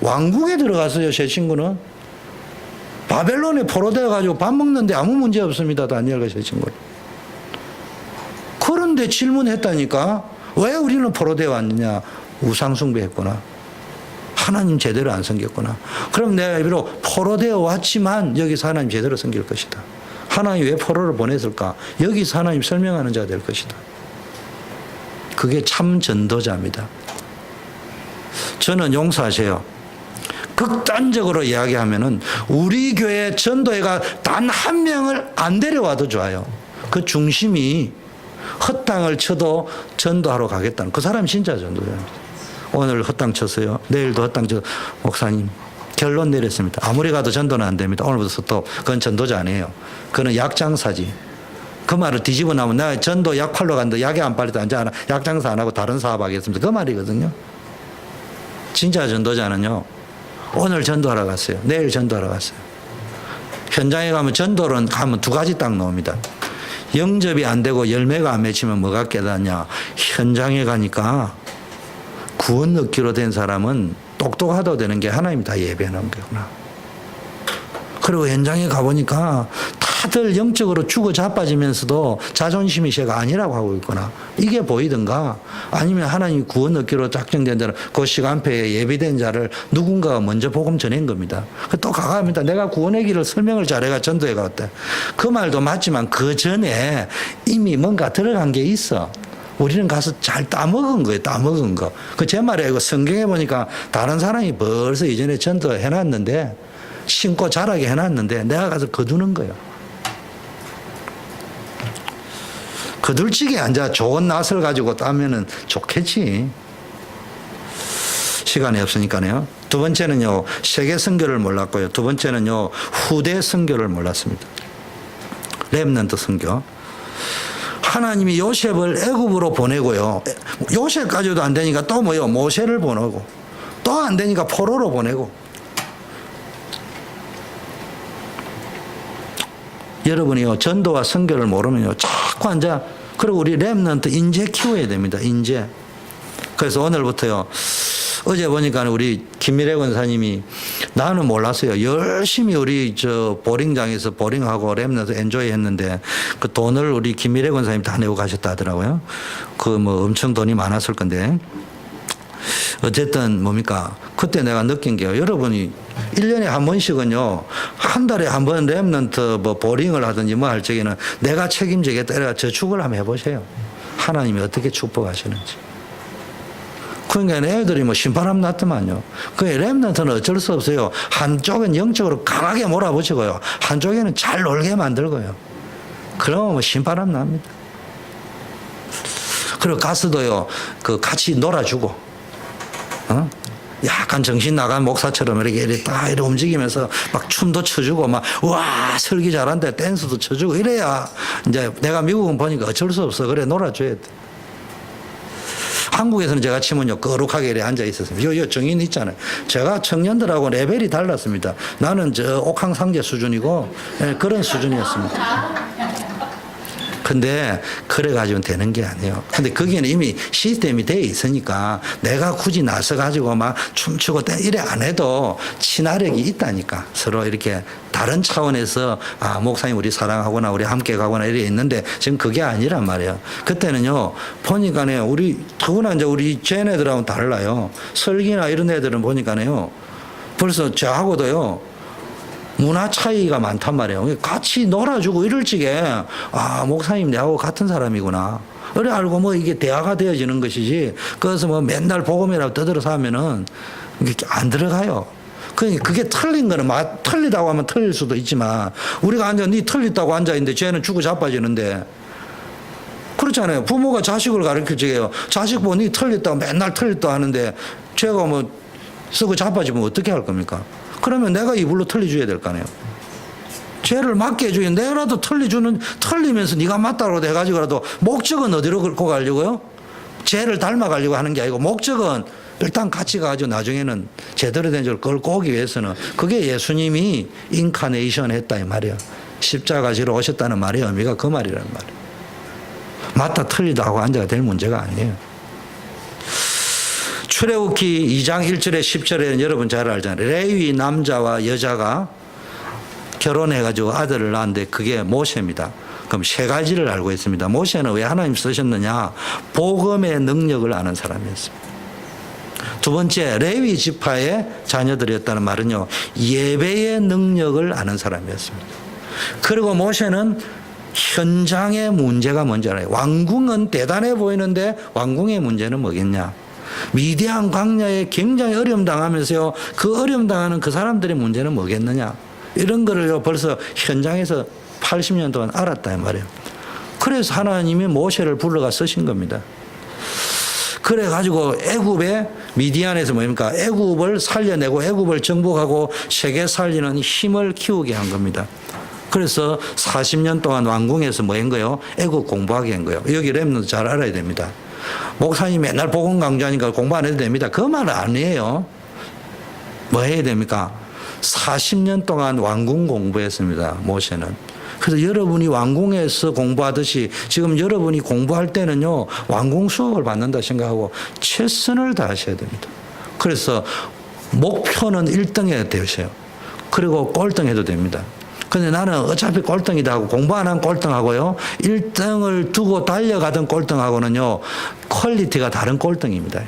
왕국에 들어갔어요. 세 친구는. 바벨론에 포로되어 가지고 밥 먹는데 아무 문제 없습니다. 다니엘과 세 친구는. 그런데 질문했다니까. 왜 우리는 포로되어 왔느냐? 우상숭배했구나. 하나님 제대로 안 섬겼구나. 그럼 내가 비록 포로되어 왔지만 여기서 하나님 제대로 섬길 것이다. 하나님 왜 포로를 보냈을까? 여기서 하나님 설명하는 자가 될 것이다. 그게 참 전도자입니다. 저는 용서하세요. 극단적으로 이야기하면은 우리 교회 전도회가 단 한 명을 안 데려와도 좋아요. 그 중심이 헛땅을 쳐도 전도하러 가겠다는 그 사람이 진짜 전도자입니다. 오늘 헛땅 쳤어요. 내일도 헛땅 쳐. 목사님 결론 내렸습니다. 아무리 가도 전도는 안 됩니다. 오늘부터 스톱. 그건 전도자 아니에요. 그건 약장사지. 그 말을 뒤집어 나면 나 전도 약 팔러 간다. 약이 안 팔리다 앉아 약장사 안 하고 다른 사업 하겠습니다. 그 말이거든요. 진짜 전도자는요. 오늘 전도하러 갔어요. 내일 전도하러 갔어요. 현장에 가면 전도는 가면 두 가지 딱 나옵니다. 영접이 안 되고 열매가 안 맺히면 뭐가 깨닫냐. 현장에 가니까 구원 얻기로 된 사람은 똑똑하다고 되는 게 하나님이 다 예배하는 거구나. 그리고 현장에 가보니까 다들 영적으로 죽어 자빠지면서도 자존심이 제가 아니라고 하고 있구나. 이게 보이든가 아니면 하나님이 구원 얻기로 작정된 자를 그 시간표에 예비된 자를 누군가가 먼저 복음 전한 겁니다. 또 가갑니다. 내가 구원의 길을 설명을 잘해가 전도해 갔대. 그 말도 맞지만 그 전에 이미 뭔가 들어간 게 있어. 우리는 가서 잘 따먹은 거예요. 따먹은 거. 그 제 말이에요. 이거 성경에 보니까 다른 사람이 벌써 이전에 전도해 놨는데 신고 자라게 해놨는데 내가 가서 거두는 거예요. 거들치게 앉아 좋은 낫을 가지고 따면은 좋겠지. 시간이 없으니까요. 두 번째는요, 세계 선교를 몰랐고요. 두 번째는요, 후대 선교를 몰랐습니다. 렘넌트 선교. 하나님이 요셉을 애굽으로 보내고요. 요셉까지도 안 되니까 또 뭐요? 모세를 보내고 또 안 되니까 포로로 보내고. 여러분이요, 전도와 선교를 모르면요, 자꾸 앉아. 그리고 우리 렘넌트 인재 키워야 됩니다. 인재. 그래서 오늘부터요, 어제 보니까 우리 김미래 권사님이 나는 몰랐어요. 열심히 우리 보링장에서 보링하고 렘넌트 엔조이 했는데 그 돈을 우리 김미래 권사님 다 내고 가셨다 하더라고요. 그 뭐 엄청 돈이 많았을 건데. 어쨌든 뭡니까? 그때 내가 느낀 게요. 여러분이 1년에 한 번씩은요, 한 달에 한 번 렘넌트 뭐 보링을 하든지 뭐 할 적에는 내가 책임지겠다. 이래가 저축을 한번 해보세요. 하나님이 어떻게 축복하시는지. 그러니까 애들이 뭐 신바람 났더만요. 그 렘넌트는 어쩔 수 없어요. 한쪽은 영적으로 강하게 몰아붙이고요. 한쪽에는 잘 놀게 만들고요. 그러면 뭐 신바람 납니다. 그리고 가서도요, 그 같이 놀아주고, 약간 정신 나간 목사처럼 이렇게 딱 이렇게 움직이면서 막 춤도 춰주고 막, 와, 설기 잘한다, 댄스도 쳐주고 이래야 이제 내가 미국은 보니까 어쩔 수 없어. 그래, 놀아줘야 돼. 한국에서는 제가 치면요, 거룩하게 이렇게 앉아 있었습니다. 요 정인 있잖아요. 제가 청년들하고 레벨이 달랐습니다. 나는 저 옥황상제 수준이고, 네, 그런 수준이었습니다. 근데 그래가지고는 되는 게 아니에요. 근데 거기는 이미 시스템이 되어 있으니까 내가 굳이 나서가지고 막 춤추고 이래 안 해도 친화력이 있다니까. 서로 이렇게 다른 차원에서 아, 목사님 우리 사랑하거나 우리 함께 가거나 이래 있는데 지금 그게 아니란 말이에요. 그때는요, 보니까요, 더구나 이제 우리 쟤네들하고는 달라요. 설기나 이런 애들은 보니까요, 벌써 저하고도요, 문화 차이가 많단 말이에요. 같이 놀아주고 이럴 적에 아, 목사님 내하고 같은 사람이구나. 그래 알고 뭐 이게 대화가 되어지는 것이지. 그래서 뭐 맨날 복음이라고 떠들어서 하면은 안 들어가요. 그러니까 그게 틀린 거는 틀리다고 하면 틀릴 수도 있지만 우리가 네 틀렸다고 앉아있는데 쟤는 죽어 자빠지는데 그렇잖아요. 부모가 자식을 가르칠 적에요. 자식 보고 네 틀렸다고 맨날 틀렸다고 하는데 쟤가 뭐 쓰고 자빠지면 어떻게 할 겁니까? 그러면 내가 이불로 틀려줘야 될 거 아니에요. 죄를 맞게 해주긴 내가라도 틀리면서 네가 맞다고 해가지고라도 목적은 어디로 끌고 가려고요? 죄를 닮아가려고 하는 게 아니고 목적은 일단 같이 가가지고 나중에는 제대로 된 줄 끌고 오기 위해서는 그게 예수님이 인카네이션 했다 이 말이에요. 십자가 지러 오셨다는 말의 의미가 그 말이란 말이에요. 맞다 틀리다 하고 앉아가 될 문제가 아니에요. 출애굽기 2장 1절에 10절에는 여러분 잘 알잖아요. 레위 남자와 여자가 결혼해가지고 아들을 낳았는데 그게 모세입니다. 그럼 세 가지를 알고 있습니다. 모세는 왜 하나님 쓰셨느냐? 복음의 능력을 아는 사람이었습니다. 두 번째, 레위 지파의 자녀들이었다는 말은요, 예배의 능력을 아는 사람이었습니다. 그리고 모세는 현장의 문제가 뭔지 알아요. 왕궁은 대단해 보이는데 왕궁의 문제는 뭐겠냐? 미디안 광야에 굉장히 어려움 당하면서요, 그 어려움 당하는 그 사람들의 문제는 뭐겠느냐? 이런 거를 벌써 현장에서 80년 동안 알았다 이 말이에요. 그래서 하나님이 모세를 불러가 쓰신 겁니다. 그래가지고 애굽에 미디안에서 뭡니까? 애굽을 살려내고 애굽을 정복하고 세계 살리는 힘을 키우게 한 겁니다. 그래서 40년 동안 왕궁에서 뭐 한 거요? 애굽 공부하게 한 거예요. 여기 렘넌트 잘 알아야 됩니다. 목사님 맨날 복음 강조하니까 공부 안 해도 됩니다. 그 말은 아니에요. 뭐 해야 됩니까? 40년 동안 왕궁 공부했습니다. 모세는. 그래서 여러분이 왕궁에서 공부하듯이 지금 여러분이 공부할 때는요, 왕궁 수업을 받는다 생각하고 최선을 다하셔야 됩니다. 그래서 목표는 1등해야 되세요. 그리고 꼴등해도 됩니다. 근데 나는 어차피 꼴등이다 하고 공부 안 한 꼴등하고요, 1등을 두고 달려가던 꼴등하고는요, 퀄리티가 다른 꼴등입니다.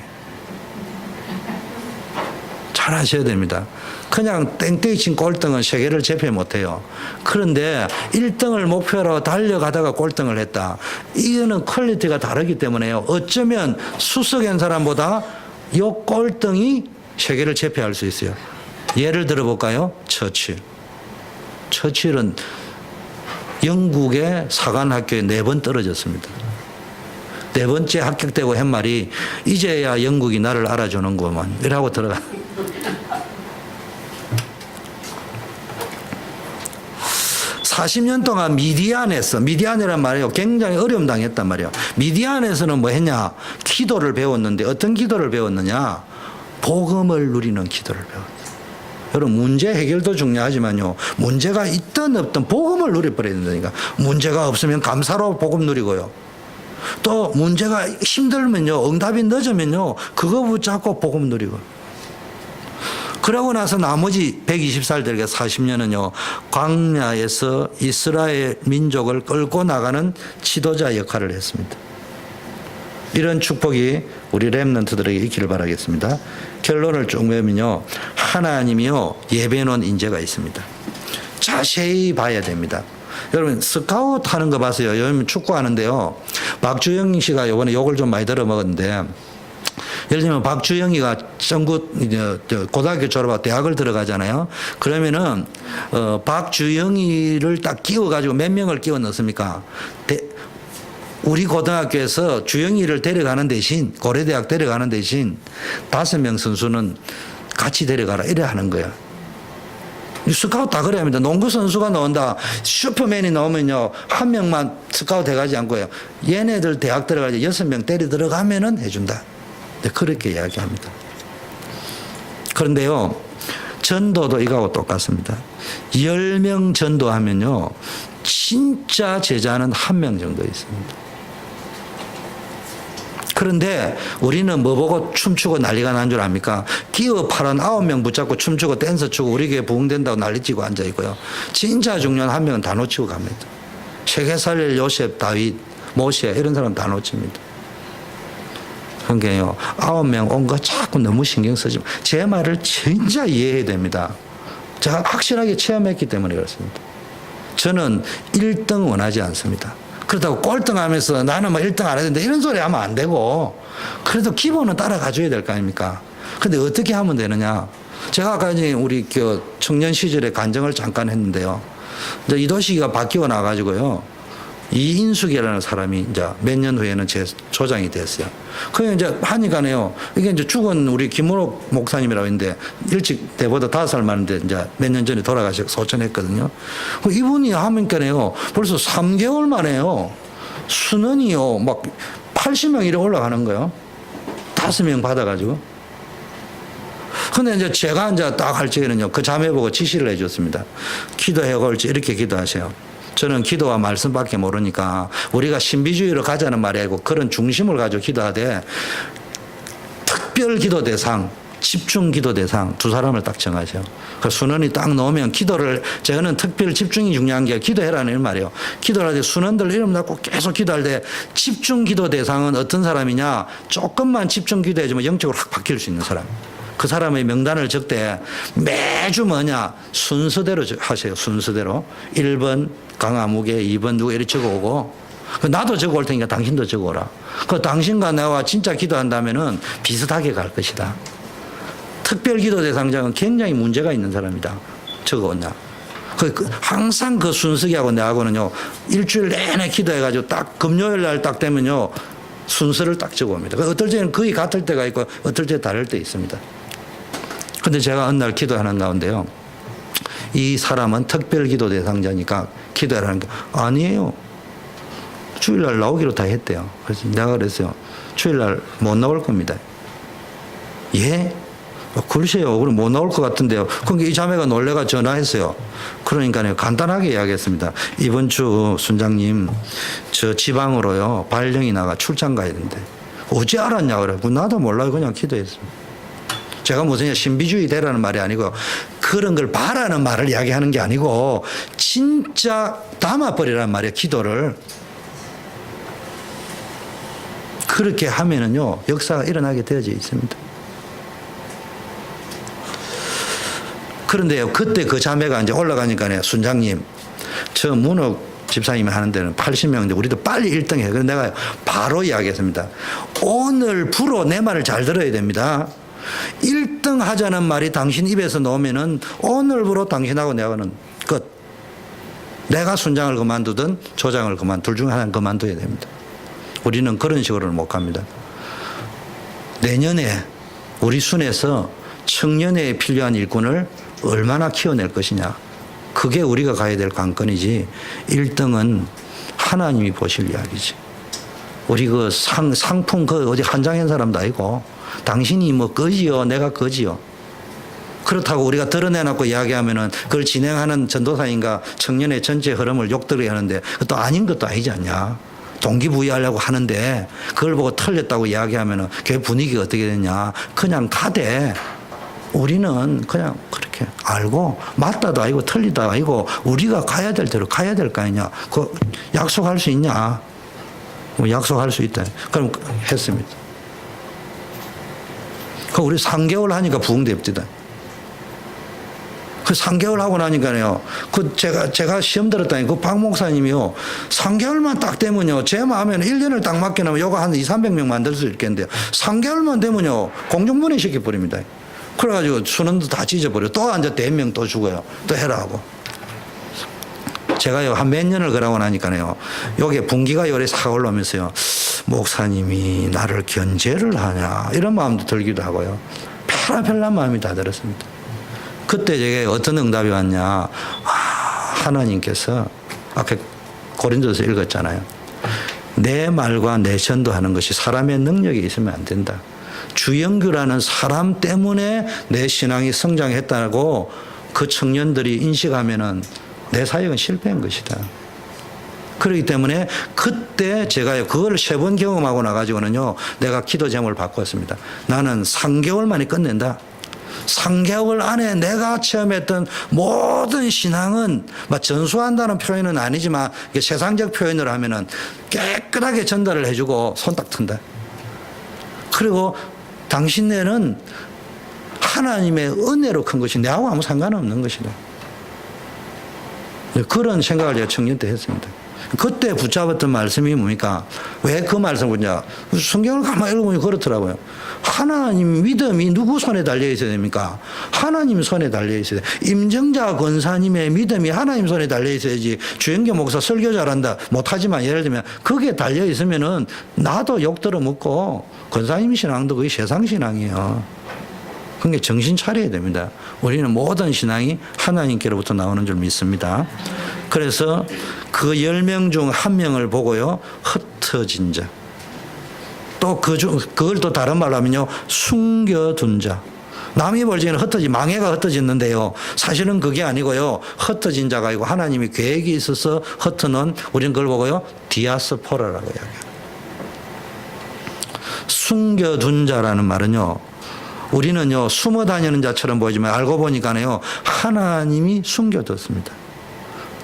잘 아셔야 됩니다. 그냥 땡땡이 친 꼴등은 세계를 제패 못해요. 그런데 1등을 목표로 달려가다가 꼴등을 했다. 이거는 퀄리티가 다르기 때문에요. 어쩌면 수석한 사람보다 이 꼴등이 세계를 제패할 수 있어요. 예를 들어볼까요? 처칠은 영국의 사관학교에 4번 떨어졌습니다. 4번째 합격되고 한 말이 이제야 영국이 나를 알아주는구만 이라고 들어가. (40년) 동안 미디안이란 말이에요. 굉장히 어려움 당했단 말이에요. 미디안에서는 뭐 했냐? 기도를 배웠는데 어떤 기도를 배웠느냐? 복음을 누리는 기도를 배웠어요. 여러분, 문제 해결도 중요하지만요, 문제가 있든 없든 복음을 누려버려야 된다니까. 문제가 없으면 감사로 복음 누리고요, 또 문제가 힘들면요, 응답이 늦으면요, 그거 붙잡고 복음 누리고. 그러고 나서 나머지 120살들에게 40년은요, 광야에서 이스라엘 민족을 끌고 나가는 지도자 역할을 했습니다. 이런 축복이 우리 렘넌트들에게 있기를 바라겠습니다. 결론을 쭉 보면요, 하나님이요, 예배놓은 인재가 있습니다. 자세히 봐야 됩니다. 여러분, 스카우트 하는 거 봤어요. 여러분 축구하는데요, 박주영 씨가 이번에 욕을 좀 많이 들어먹었는데, 예를 들면 박주영이가 고등학교 졸업하고 대학을 들어가잖아요. 그러면은 박주영이를 딱 끼워가지고 몇 명을 끼워 넣습니까? 우리 고등학교에서 주영이를 데려가는 대신 고려대학 데려가는 대신 5명 선수는 같이 데려가라 이래 하는 거야. 스카우트 다 그래야 합니다. 농구 선수가 나온다. 슈퍼맨이 나오면요. 한 명만 스카우트 해가지 않고요. 얘네들 대학 들어가지 6명 때려 들어가면은 해준다. 네, 그렇게 이야기합니다. 그런데요. 전도도 이거하고 똑같습니다. 10명 전도하면요. 진짜 제자는 1명 정도 있습니다. 그런데 우리는 뭐 보고 춤추고 난리가 난 줄 압니까? 기어 파란 9명 붙잡고 춤추고 댄서 추고 우리 교회 부흥된다고 난리치고 앉아있고요. 진짜 중요한 1명은 다 놓치고 갑니다. 세계살릴 요셉, 다윗, 모세 이런 사람 다 놓칩니다. 그러니까요. 9명 온 거 자꾸 너무 신경 쓰지 마. 제 말을 진짜 이해해야 됩니다. 제가 확실하게 체험했기 때문에 그렇습니다. 저는 1등 원하지 않습니다. 그렇다고 꼴등하면서 나는 뭐 1등 안 해야 된다 이런 소리 하면 안 되고 그래도 기본은 따라가 줘야 될 거 아닙니까? 근데 어떻게 하면 되느냐? 제가 아까 이제 우리 청년 시절에 간증을 잠깐 했는데요. 이제 이도식이가 바뀌어 나가지고요. 이인숙이라는 사람이 이제 몇 년 후에는 제 조장이 됐어요. 그게 이제 하니까요. 이게 이제 죽은 우리 김문옥 목사님이라고 있는데 일찍 때보다 5살 많은데 이제 몇 년 전에 돌아가셔서 소천했거든요. 이분이 하니까요. 벌써 3개월 만에요. 순원이요. 막 80명 이래 올라가는 거예요. 5명 받아가지고. 근데 이제 제가 이제 딱 할 적에는요. 그 자매 보고 지시를 해줬습니다. 기도해 올지 이렇게 기도하세요. 저는 기도와 말씀밖에 모르니까 우리가 신비주의로 가자는 말이 아니고 그런 중심을 가지고 기도하되 특별 기도 대상, 집중 기도 대상 2사람을 딱 정하세요. 그 순원이 딱 넣으면 기도를 저는 특별 집중이 중요한 게 기도해라는 말이에요. 기도를 할 때 순원들 이름 갖고 계속 기도할 때 집중 기도 대상은 어떤 사람이냐? 조금만 집중 기도해주면 영적으로 확 바뀔 수 있는 사람. 그 사람의 명단을 적되 매주 뭐냐 순서대로 하세요. 순서대로 1번 강아무개 2번 누구 이렇게 적어오고 나도 적어올 테니까 당신도 적어오라. 그 당신과 나와 진짜 기도한다면은 비슷하게 갈 것이다. 특별기도 대상자는 굉장히 문제가 있는 사람이다. 적어온다. 항상 그 순서기하고 내하고는요 일주일 내내 기도해가지고 딱 금요일 날 딱 되면요 순서를 딱 적어옵니다. 어떨 때는 거의 같을 때가 있고 어떨 때 다를 때 있습니다. 근데 제가 어느 날 기도하는 가운데요. 이 사람은 특별기도 대상자니까 기도하라는 게 아니에요. 주일날 나오기로 다 했대요. 그래서 내가 그랬어요. 주일날 못 나올 겁니다. 예? 글쎄요. 그럼 못 나올 것 같은데요. 그러니까 이 자매가 놀래가 전화했어요. 그러니까요. 간단하게 이야기했습니다. 이번 주 순장님 저 지방으로요. 발령이 나가 출장 가야 된대. 어찌 알았냐 그래. 나도 몰라요. 그냥 기도했습니다. 제가 무슨 신비주의 되라는 말이 아니고 그런 걸 바라는 말을 이야기하는 게 아니고 진짜 담아버리라는 말이에요. 기도를. 그렇게 하면은요 역사가 일어나게 되어져 있습니다. 그런데요 그때 그 자매가 이제 올라가니까요 순장님 저 문옥 집사님이 하는 데는 80명인데 우리도 빨리 1등 해. 그래서 내가 바로 이야기했습니다. 오늘부로 내 말을 잘 들어야 됩니다. 1등 하자는 말이 당신 입에서 나오면은 오늘부로 당신하고 내가는 끝. 내가 순장을 그만두든 조장을 둘 중 하나는 그만둬야 됩니다. 우리는 그런 식으로는 못 갑니다. 내년에 우리 순에서 청년회에 필요한 일꾼을 얼마나 키워낼 것이냐. 그게 우리가 가야 될 관건이지 1등은 하나님이 보실 이야기지. 우리 그 상품 그 어디 한장한 사람도 아니고 당신이 뭐 거지요 내가 거지요. 그렇다고 우리가 드러내놓고 이야기하면은 그걸 진행하는 전도사인가 청년의 전체 흐름을 욕들게 하는데 그것도 아닌 것도 아니지 않냐. 동기부여하려고 하는데 그걸 보고 틀렸다고 이야기하면은 그 분위기가 어떻게 되냐. 그냥 가되 우리는 그냥 그렇게 알고 맞다도 아니고 틀리다도 아니고 우리가 가야 될 대로 가야 될 거 아니냐. 그 약속할 수 있냐. 약속할 수 있다. 그럼 했습니다. 우리 3개월 하니까 부흥됩니다. 그 3개월 하고 나니까요. 그 제가 시험 들었다니 그 박 목사님이요. 3개월만 딱 되면요. 제 마음에는 1년을 딱 맡겨놓으면 요거 한 200~300명 만들 수 있겠는데요. 3개월만 되면요. 공중분해 시켜버립니다. 그래가지고 수능도 다 찢어버려. 또 앉았대. 한 명 또 죽어요. 또 해라 하고. 제가요, 한 몇 년을 그러고 나니까요. 요게 분기가 요래 싹 올라오면서요. 목사님이 나를 견제를 하냐. 이런 마음도 들기도 하고요. 편한 마음이 다 들었습니다. 그때 제게 어떤 응답이 왔냐. 하나님께서 아까 고린도서 읽었잖아요. 내 말과 내 전도하는 것이 사람의 능력이 있으면 안 된다. 주영규라는 사람 때문에 내 신앙이 성장했다고 그 청년들이 인식하면은 내 사역은 실패한 것이다. 그렇기 때문에 그때 제가 그걸 3번 경험하고 나가지고는요, 내가 기도 제목을 바꿨습니다. 나는 3개월 만에 끝낸다. 3개월 안에 내가 체험했던 모든 신앙은 전수한다는 표현은 아니지만 세상적 표현으로 하면은 깨끗하게 전달을 해주고 손 딱 튼다. 그리고 당신네는 하나님의 은혜로 큰 것이 내하고 아무 상관없는 것이다. 그런 생각을 제가 청년 때 했습니다. 그때 붙잡았던 말씀이 뭡니까? 왜 그 말씀을 보냐? 성경을 가만히 읽어보니 그렇더라고요. 하나님 믿음이 누구 손에 달려 있어야 됩니까? 하나님 손에 달려 있어야 돼. 임정자 권사님의 믿음이 하나님 손에 달려 있어야지. 주영교 목사 설교 잘한다 못하지만 예를 들면 그게 달려 있으면은 나도 욕 들어 먹고 권사님 신앙도 거의 세상 신앙이에요. 그러니까 정신 차려야 됩니다. 우리는 모든 신앙이 하나님께로부터 나오는 줄 믿습니다. 그래서 그 10명 중 1명을 보고요, 흩어진 자. 또 그걸 또 다른 말로 하면요, 숨겨둔 자. 남이 볼 적에는 망해가 흩어졌는데요. 사실은 그게 아니고요, 흩어진 자가 아니고 하나님이 계획이 있어서 흩어놓은, 우리는 그걸 보고요, 디아스포라라고 이야기해요. 숨겨둔 자라는 말은요, 우리는요, 숨어 다니는 자처럼 보이지만 알고 보니까요, 하나님이 숨겨뒀습니다.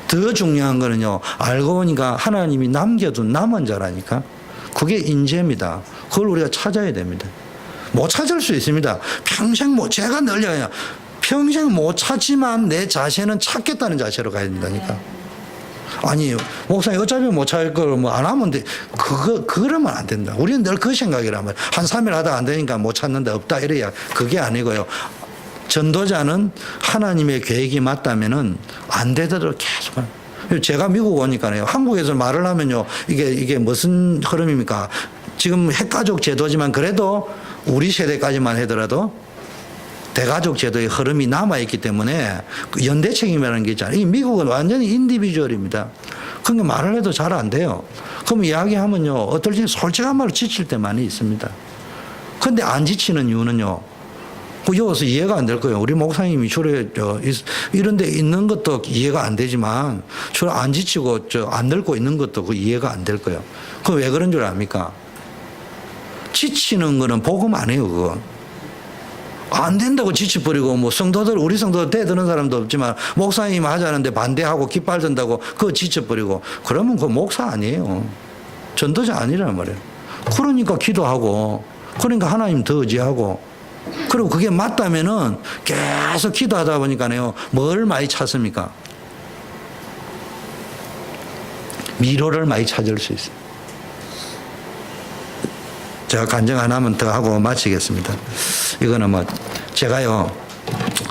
더 중요한 거는요, 알고 보니까 하나님이 남겨둔 남은 자라니까. 그게 인재입니다. 그걸 우리가 찾아야 됩니다. 못 찾을 수 있습니다. 평생 제가 늘 얘기해요. 평생 못 찾지만 내 자세는 찾겠다는 자세로 가야 된다니까. 아니, 목사님 어차피 못 찾을 걸 뭐 안 하면 돼. 그러면 안 된다. 우리는 늘 그 생각이라면 한 3일 하다가 안 되니까 못 찾는데 없다 이래야 그게 아니고요. 전도자는 하나님의 계획이 맞다면은 안 되더라도 계속 하는. 제가 미국 오니까요. 한국에서 말을 하면요. 이게 무슨 흐름입니까? 지금 핵가족 제도지만 그래도 우리 세대까지만 하더라도 대가족 제도의 흐름이 남아있기 때문에 연대 책임이라는 게 있잖아요. 이 미국은 완전히 인디비주얼입니다. 그러니까 말을 해도 잘 안 돼요. 그럼 이야기하면요. 어떨 때 솔직한 말로 지칠 때 많이 있습니다. 그런데 안 지치는 이유는요. 여기서 이해가 안 될 거예요. 우리 목사님이 주로 이런 데 있는 것도 이해가 안 되지만 주로 안 지치고 안 늙고 있는 것도 그 이해가 안 될 거예요. 그럼 왜 그런 줄 압니까? 지치는 거는 복음 아니에요, 그거. 안 된다고 지치버리고 우리 성도들 대드는 사람도 없지만 목사님 하자는데 반대하고 깃발 든다고 그거 지쳐버리고 그러면 그거 목사 아니에요. 전도자 아니란 말이에요. 그러니까 기도하고 그러니까 하나님 더 의지하고 그리고 그게 맞다면은 계속 기도하다 보니까요 뭘 많이 찾습니까? 미로를 많이 찾을 수 있어요. 제가 간증 하나만 더 하고 마치겠습니다. 이거는 제가요,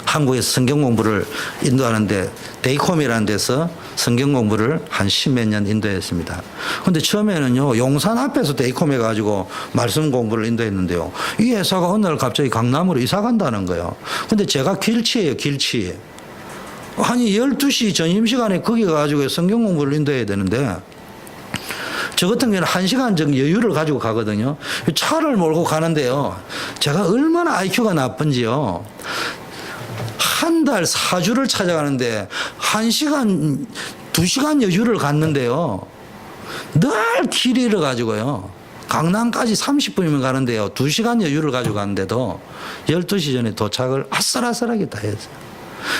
한국에서 성경 공부를 인도하는데, 데이콤이라는 데서 성경 공부를 한 10몇 년 인도했습니다. 근데 처음에는요, 용산 앞에서 데이콤 해가지고 말씀 공부를 인도했는데요. 이 회사가 어느 날 갑자기 강남으로 이사 간다는 거예요. 근데 제가 길치예요, 길치. 아니, 12시 점심시간에 거기 가가지고 성경 공부를 인도해야 되는데, 저 같은 경우는 1시간 정도 여유를 가지고 가거든요. 차를 몰고 가는데요. 제가 얼마나 IQ가 나쁜지요. 한 달 4주를 찾아가는데 1시간, 2시간 여유를 갔는데요. 늘 길 잃어가지고요. 강남까지 30분이면 가는데요. 2시간 여유를 가지고 갔는데도 12시 전에 도착을 아슬아슬하게 다 했어요.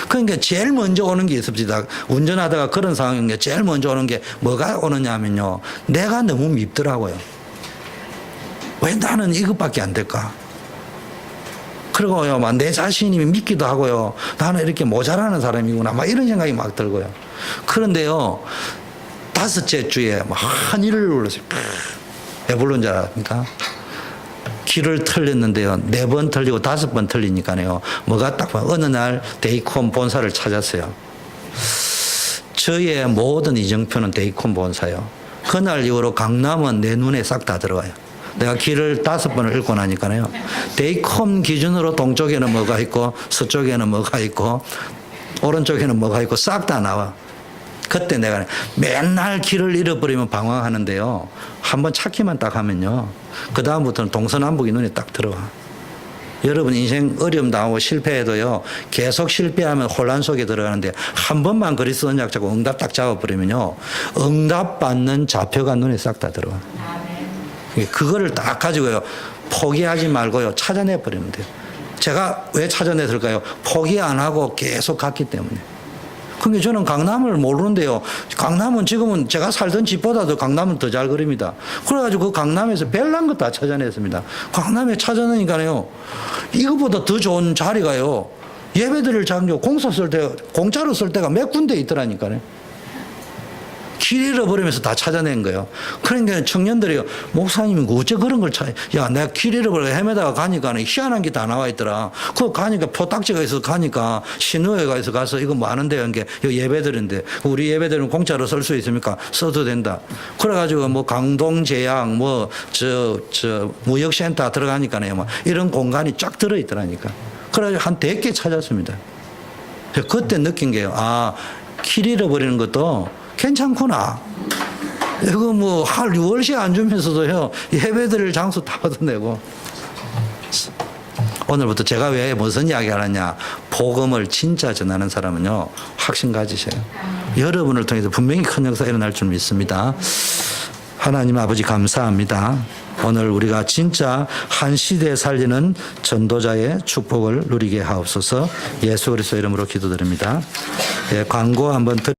그러니까 제일 먼저 오는 게 있습니다. 운전하다가 그런 상황인 게 제일 먼저 오는 게 뭐가 오느냐 하면요. 내가 너무 밉더라고요. 왜 나는 이것밖에 안 될까? 그리고요, 막 내 자신이 믿기도 하고요. 나는 이렇게 모자라는 사람이구나. 막 이런 생각이 막 들고요. 그런데요, 다섯째 주에 막 한일을 불렀어요. 왜 부른 줄 압니까? 길을 틀렸는데요. 4번 틀리고 5번 틀리니까요. 뭐가 딱 봐. 어느 날 데이콘 본사를 찾았어요. 저의 모든 이정표는 데이콘 본사요. 그날 이후로 강남은 내 눈에 싹 다 들어와요. 내가 길을 5번을 읽고 나니까요. 데이콘 기준으로 동쪽에는 뭐가 있고 서쪽에는 뭐가 있고 오른쪽에는 뭐가 있고 싹 다 나와. 그때 내가 맨날 길을 잃어버리면 방황하는데요. 한번 찾기만 딱 하면요. 그 다음부터는 동서남북이 눈에 딱 들어와. 여러분 인생 어려움 당하고 실패해도요. 계속 실패하면 혼란 속에 들어가는데 한 번만 그리스도 언약 잡고 응답 딱 잡아버리면요. 응답 받는 좌표가 눈에 싹 다 들어와. 그거를 딱 가지고요. 포기하지 말고요. 찾아내버리면 돼요. 제가 왜 찾아냈을까요? 포기 안 하고 계속 갔기 때문에. 근데 저는 강남을 모르는데요. 강남은 지금은 제가 살던 집보다도 강남은 더 잘 그립니다. 그래가지고 그 강남에서 별난 것 다 찾아냈습니다. 강남에 찾아내니까요. 이거보다 더 좋은 자리가요. 예배드릴 장소 공짜로 쓸 때가 몇 군데 있더라니까요. 길 잃어버리면서 다 찾아낸 거예요. 그러니까 청년들이요. 목사님이 어째 그런 걸 야, 내가 길 잃어버려 헤매다가 가니까 희한한 게 다 나와 있더라. 그거 가니까 표딱지가 있어서 가니까 신호회가 있어 가서 이거 뭐 하는데요. 이게 예배드린데 우리 예배드리면 공짜로 쓸 수 있습니까? 써도 된다. 그래가지고 뭐 강동제약 뭐 무역센터 들어가니까요. 뭐 이런 공간이 쫙 들어있더라니까. 그래가지고 한 100개 찾았습니다. 그때 느낀 게요. 아, 길 잃어버리는 것도 괜찮구나. 이거 뭐 할 6월씩 안 주면서도요. 예배드릴 장소 다 얻어내고. 오늘부터 제가 왜 무슨 이야기 하느냐. 복음을 진짜 전하는 사람은요. 확신 가지셔요. 여러분을 통해서 분명히 큰 역사가 일어날 줄 믿습니다. 하나님 아버지 감사합니다. 오늘 우리가 진짜 한 시대에 살리는 전도자의 축복을 누리게 하옵소서. 예수 그리스도 이름으로 기도드립니다. 예, 광고 한번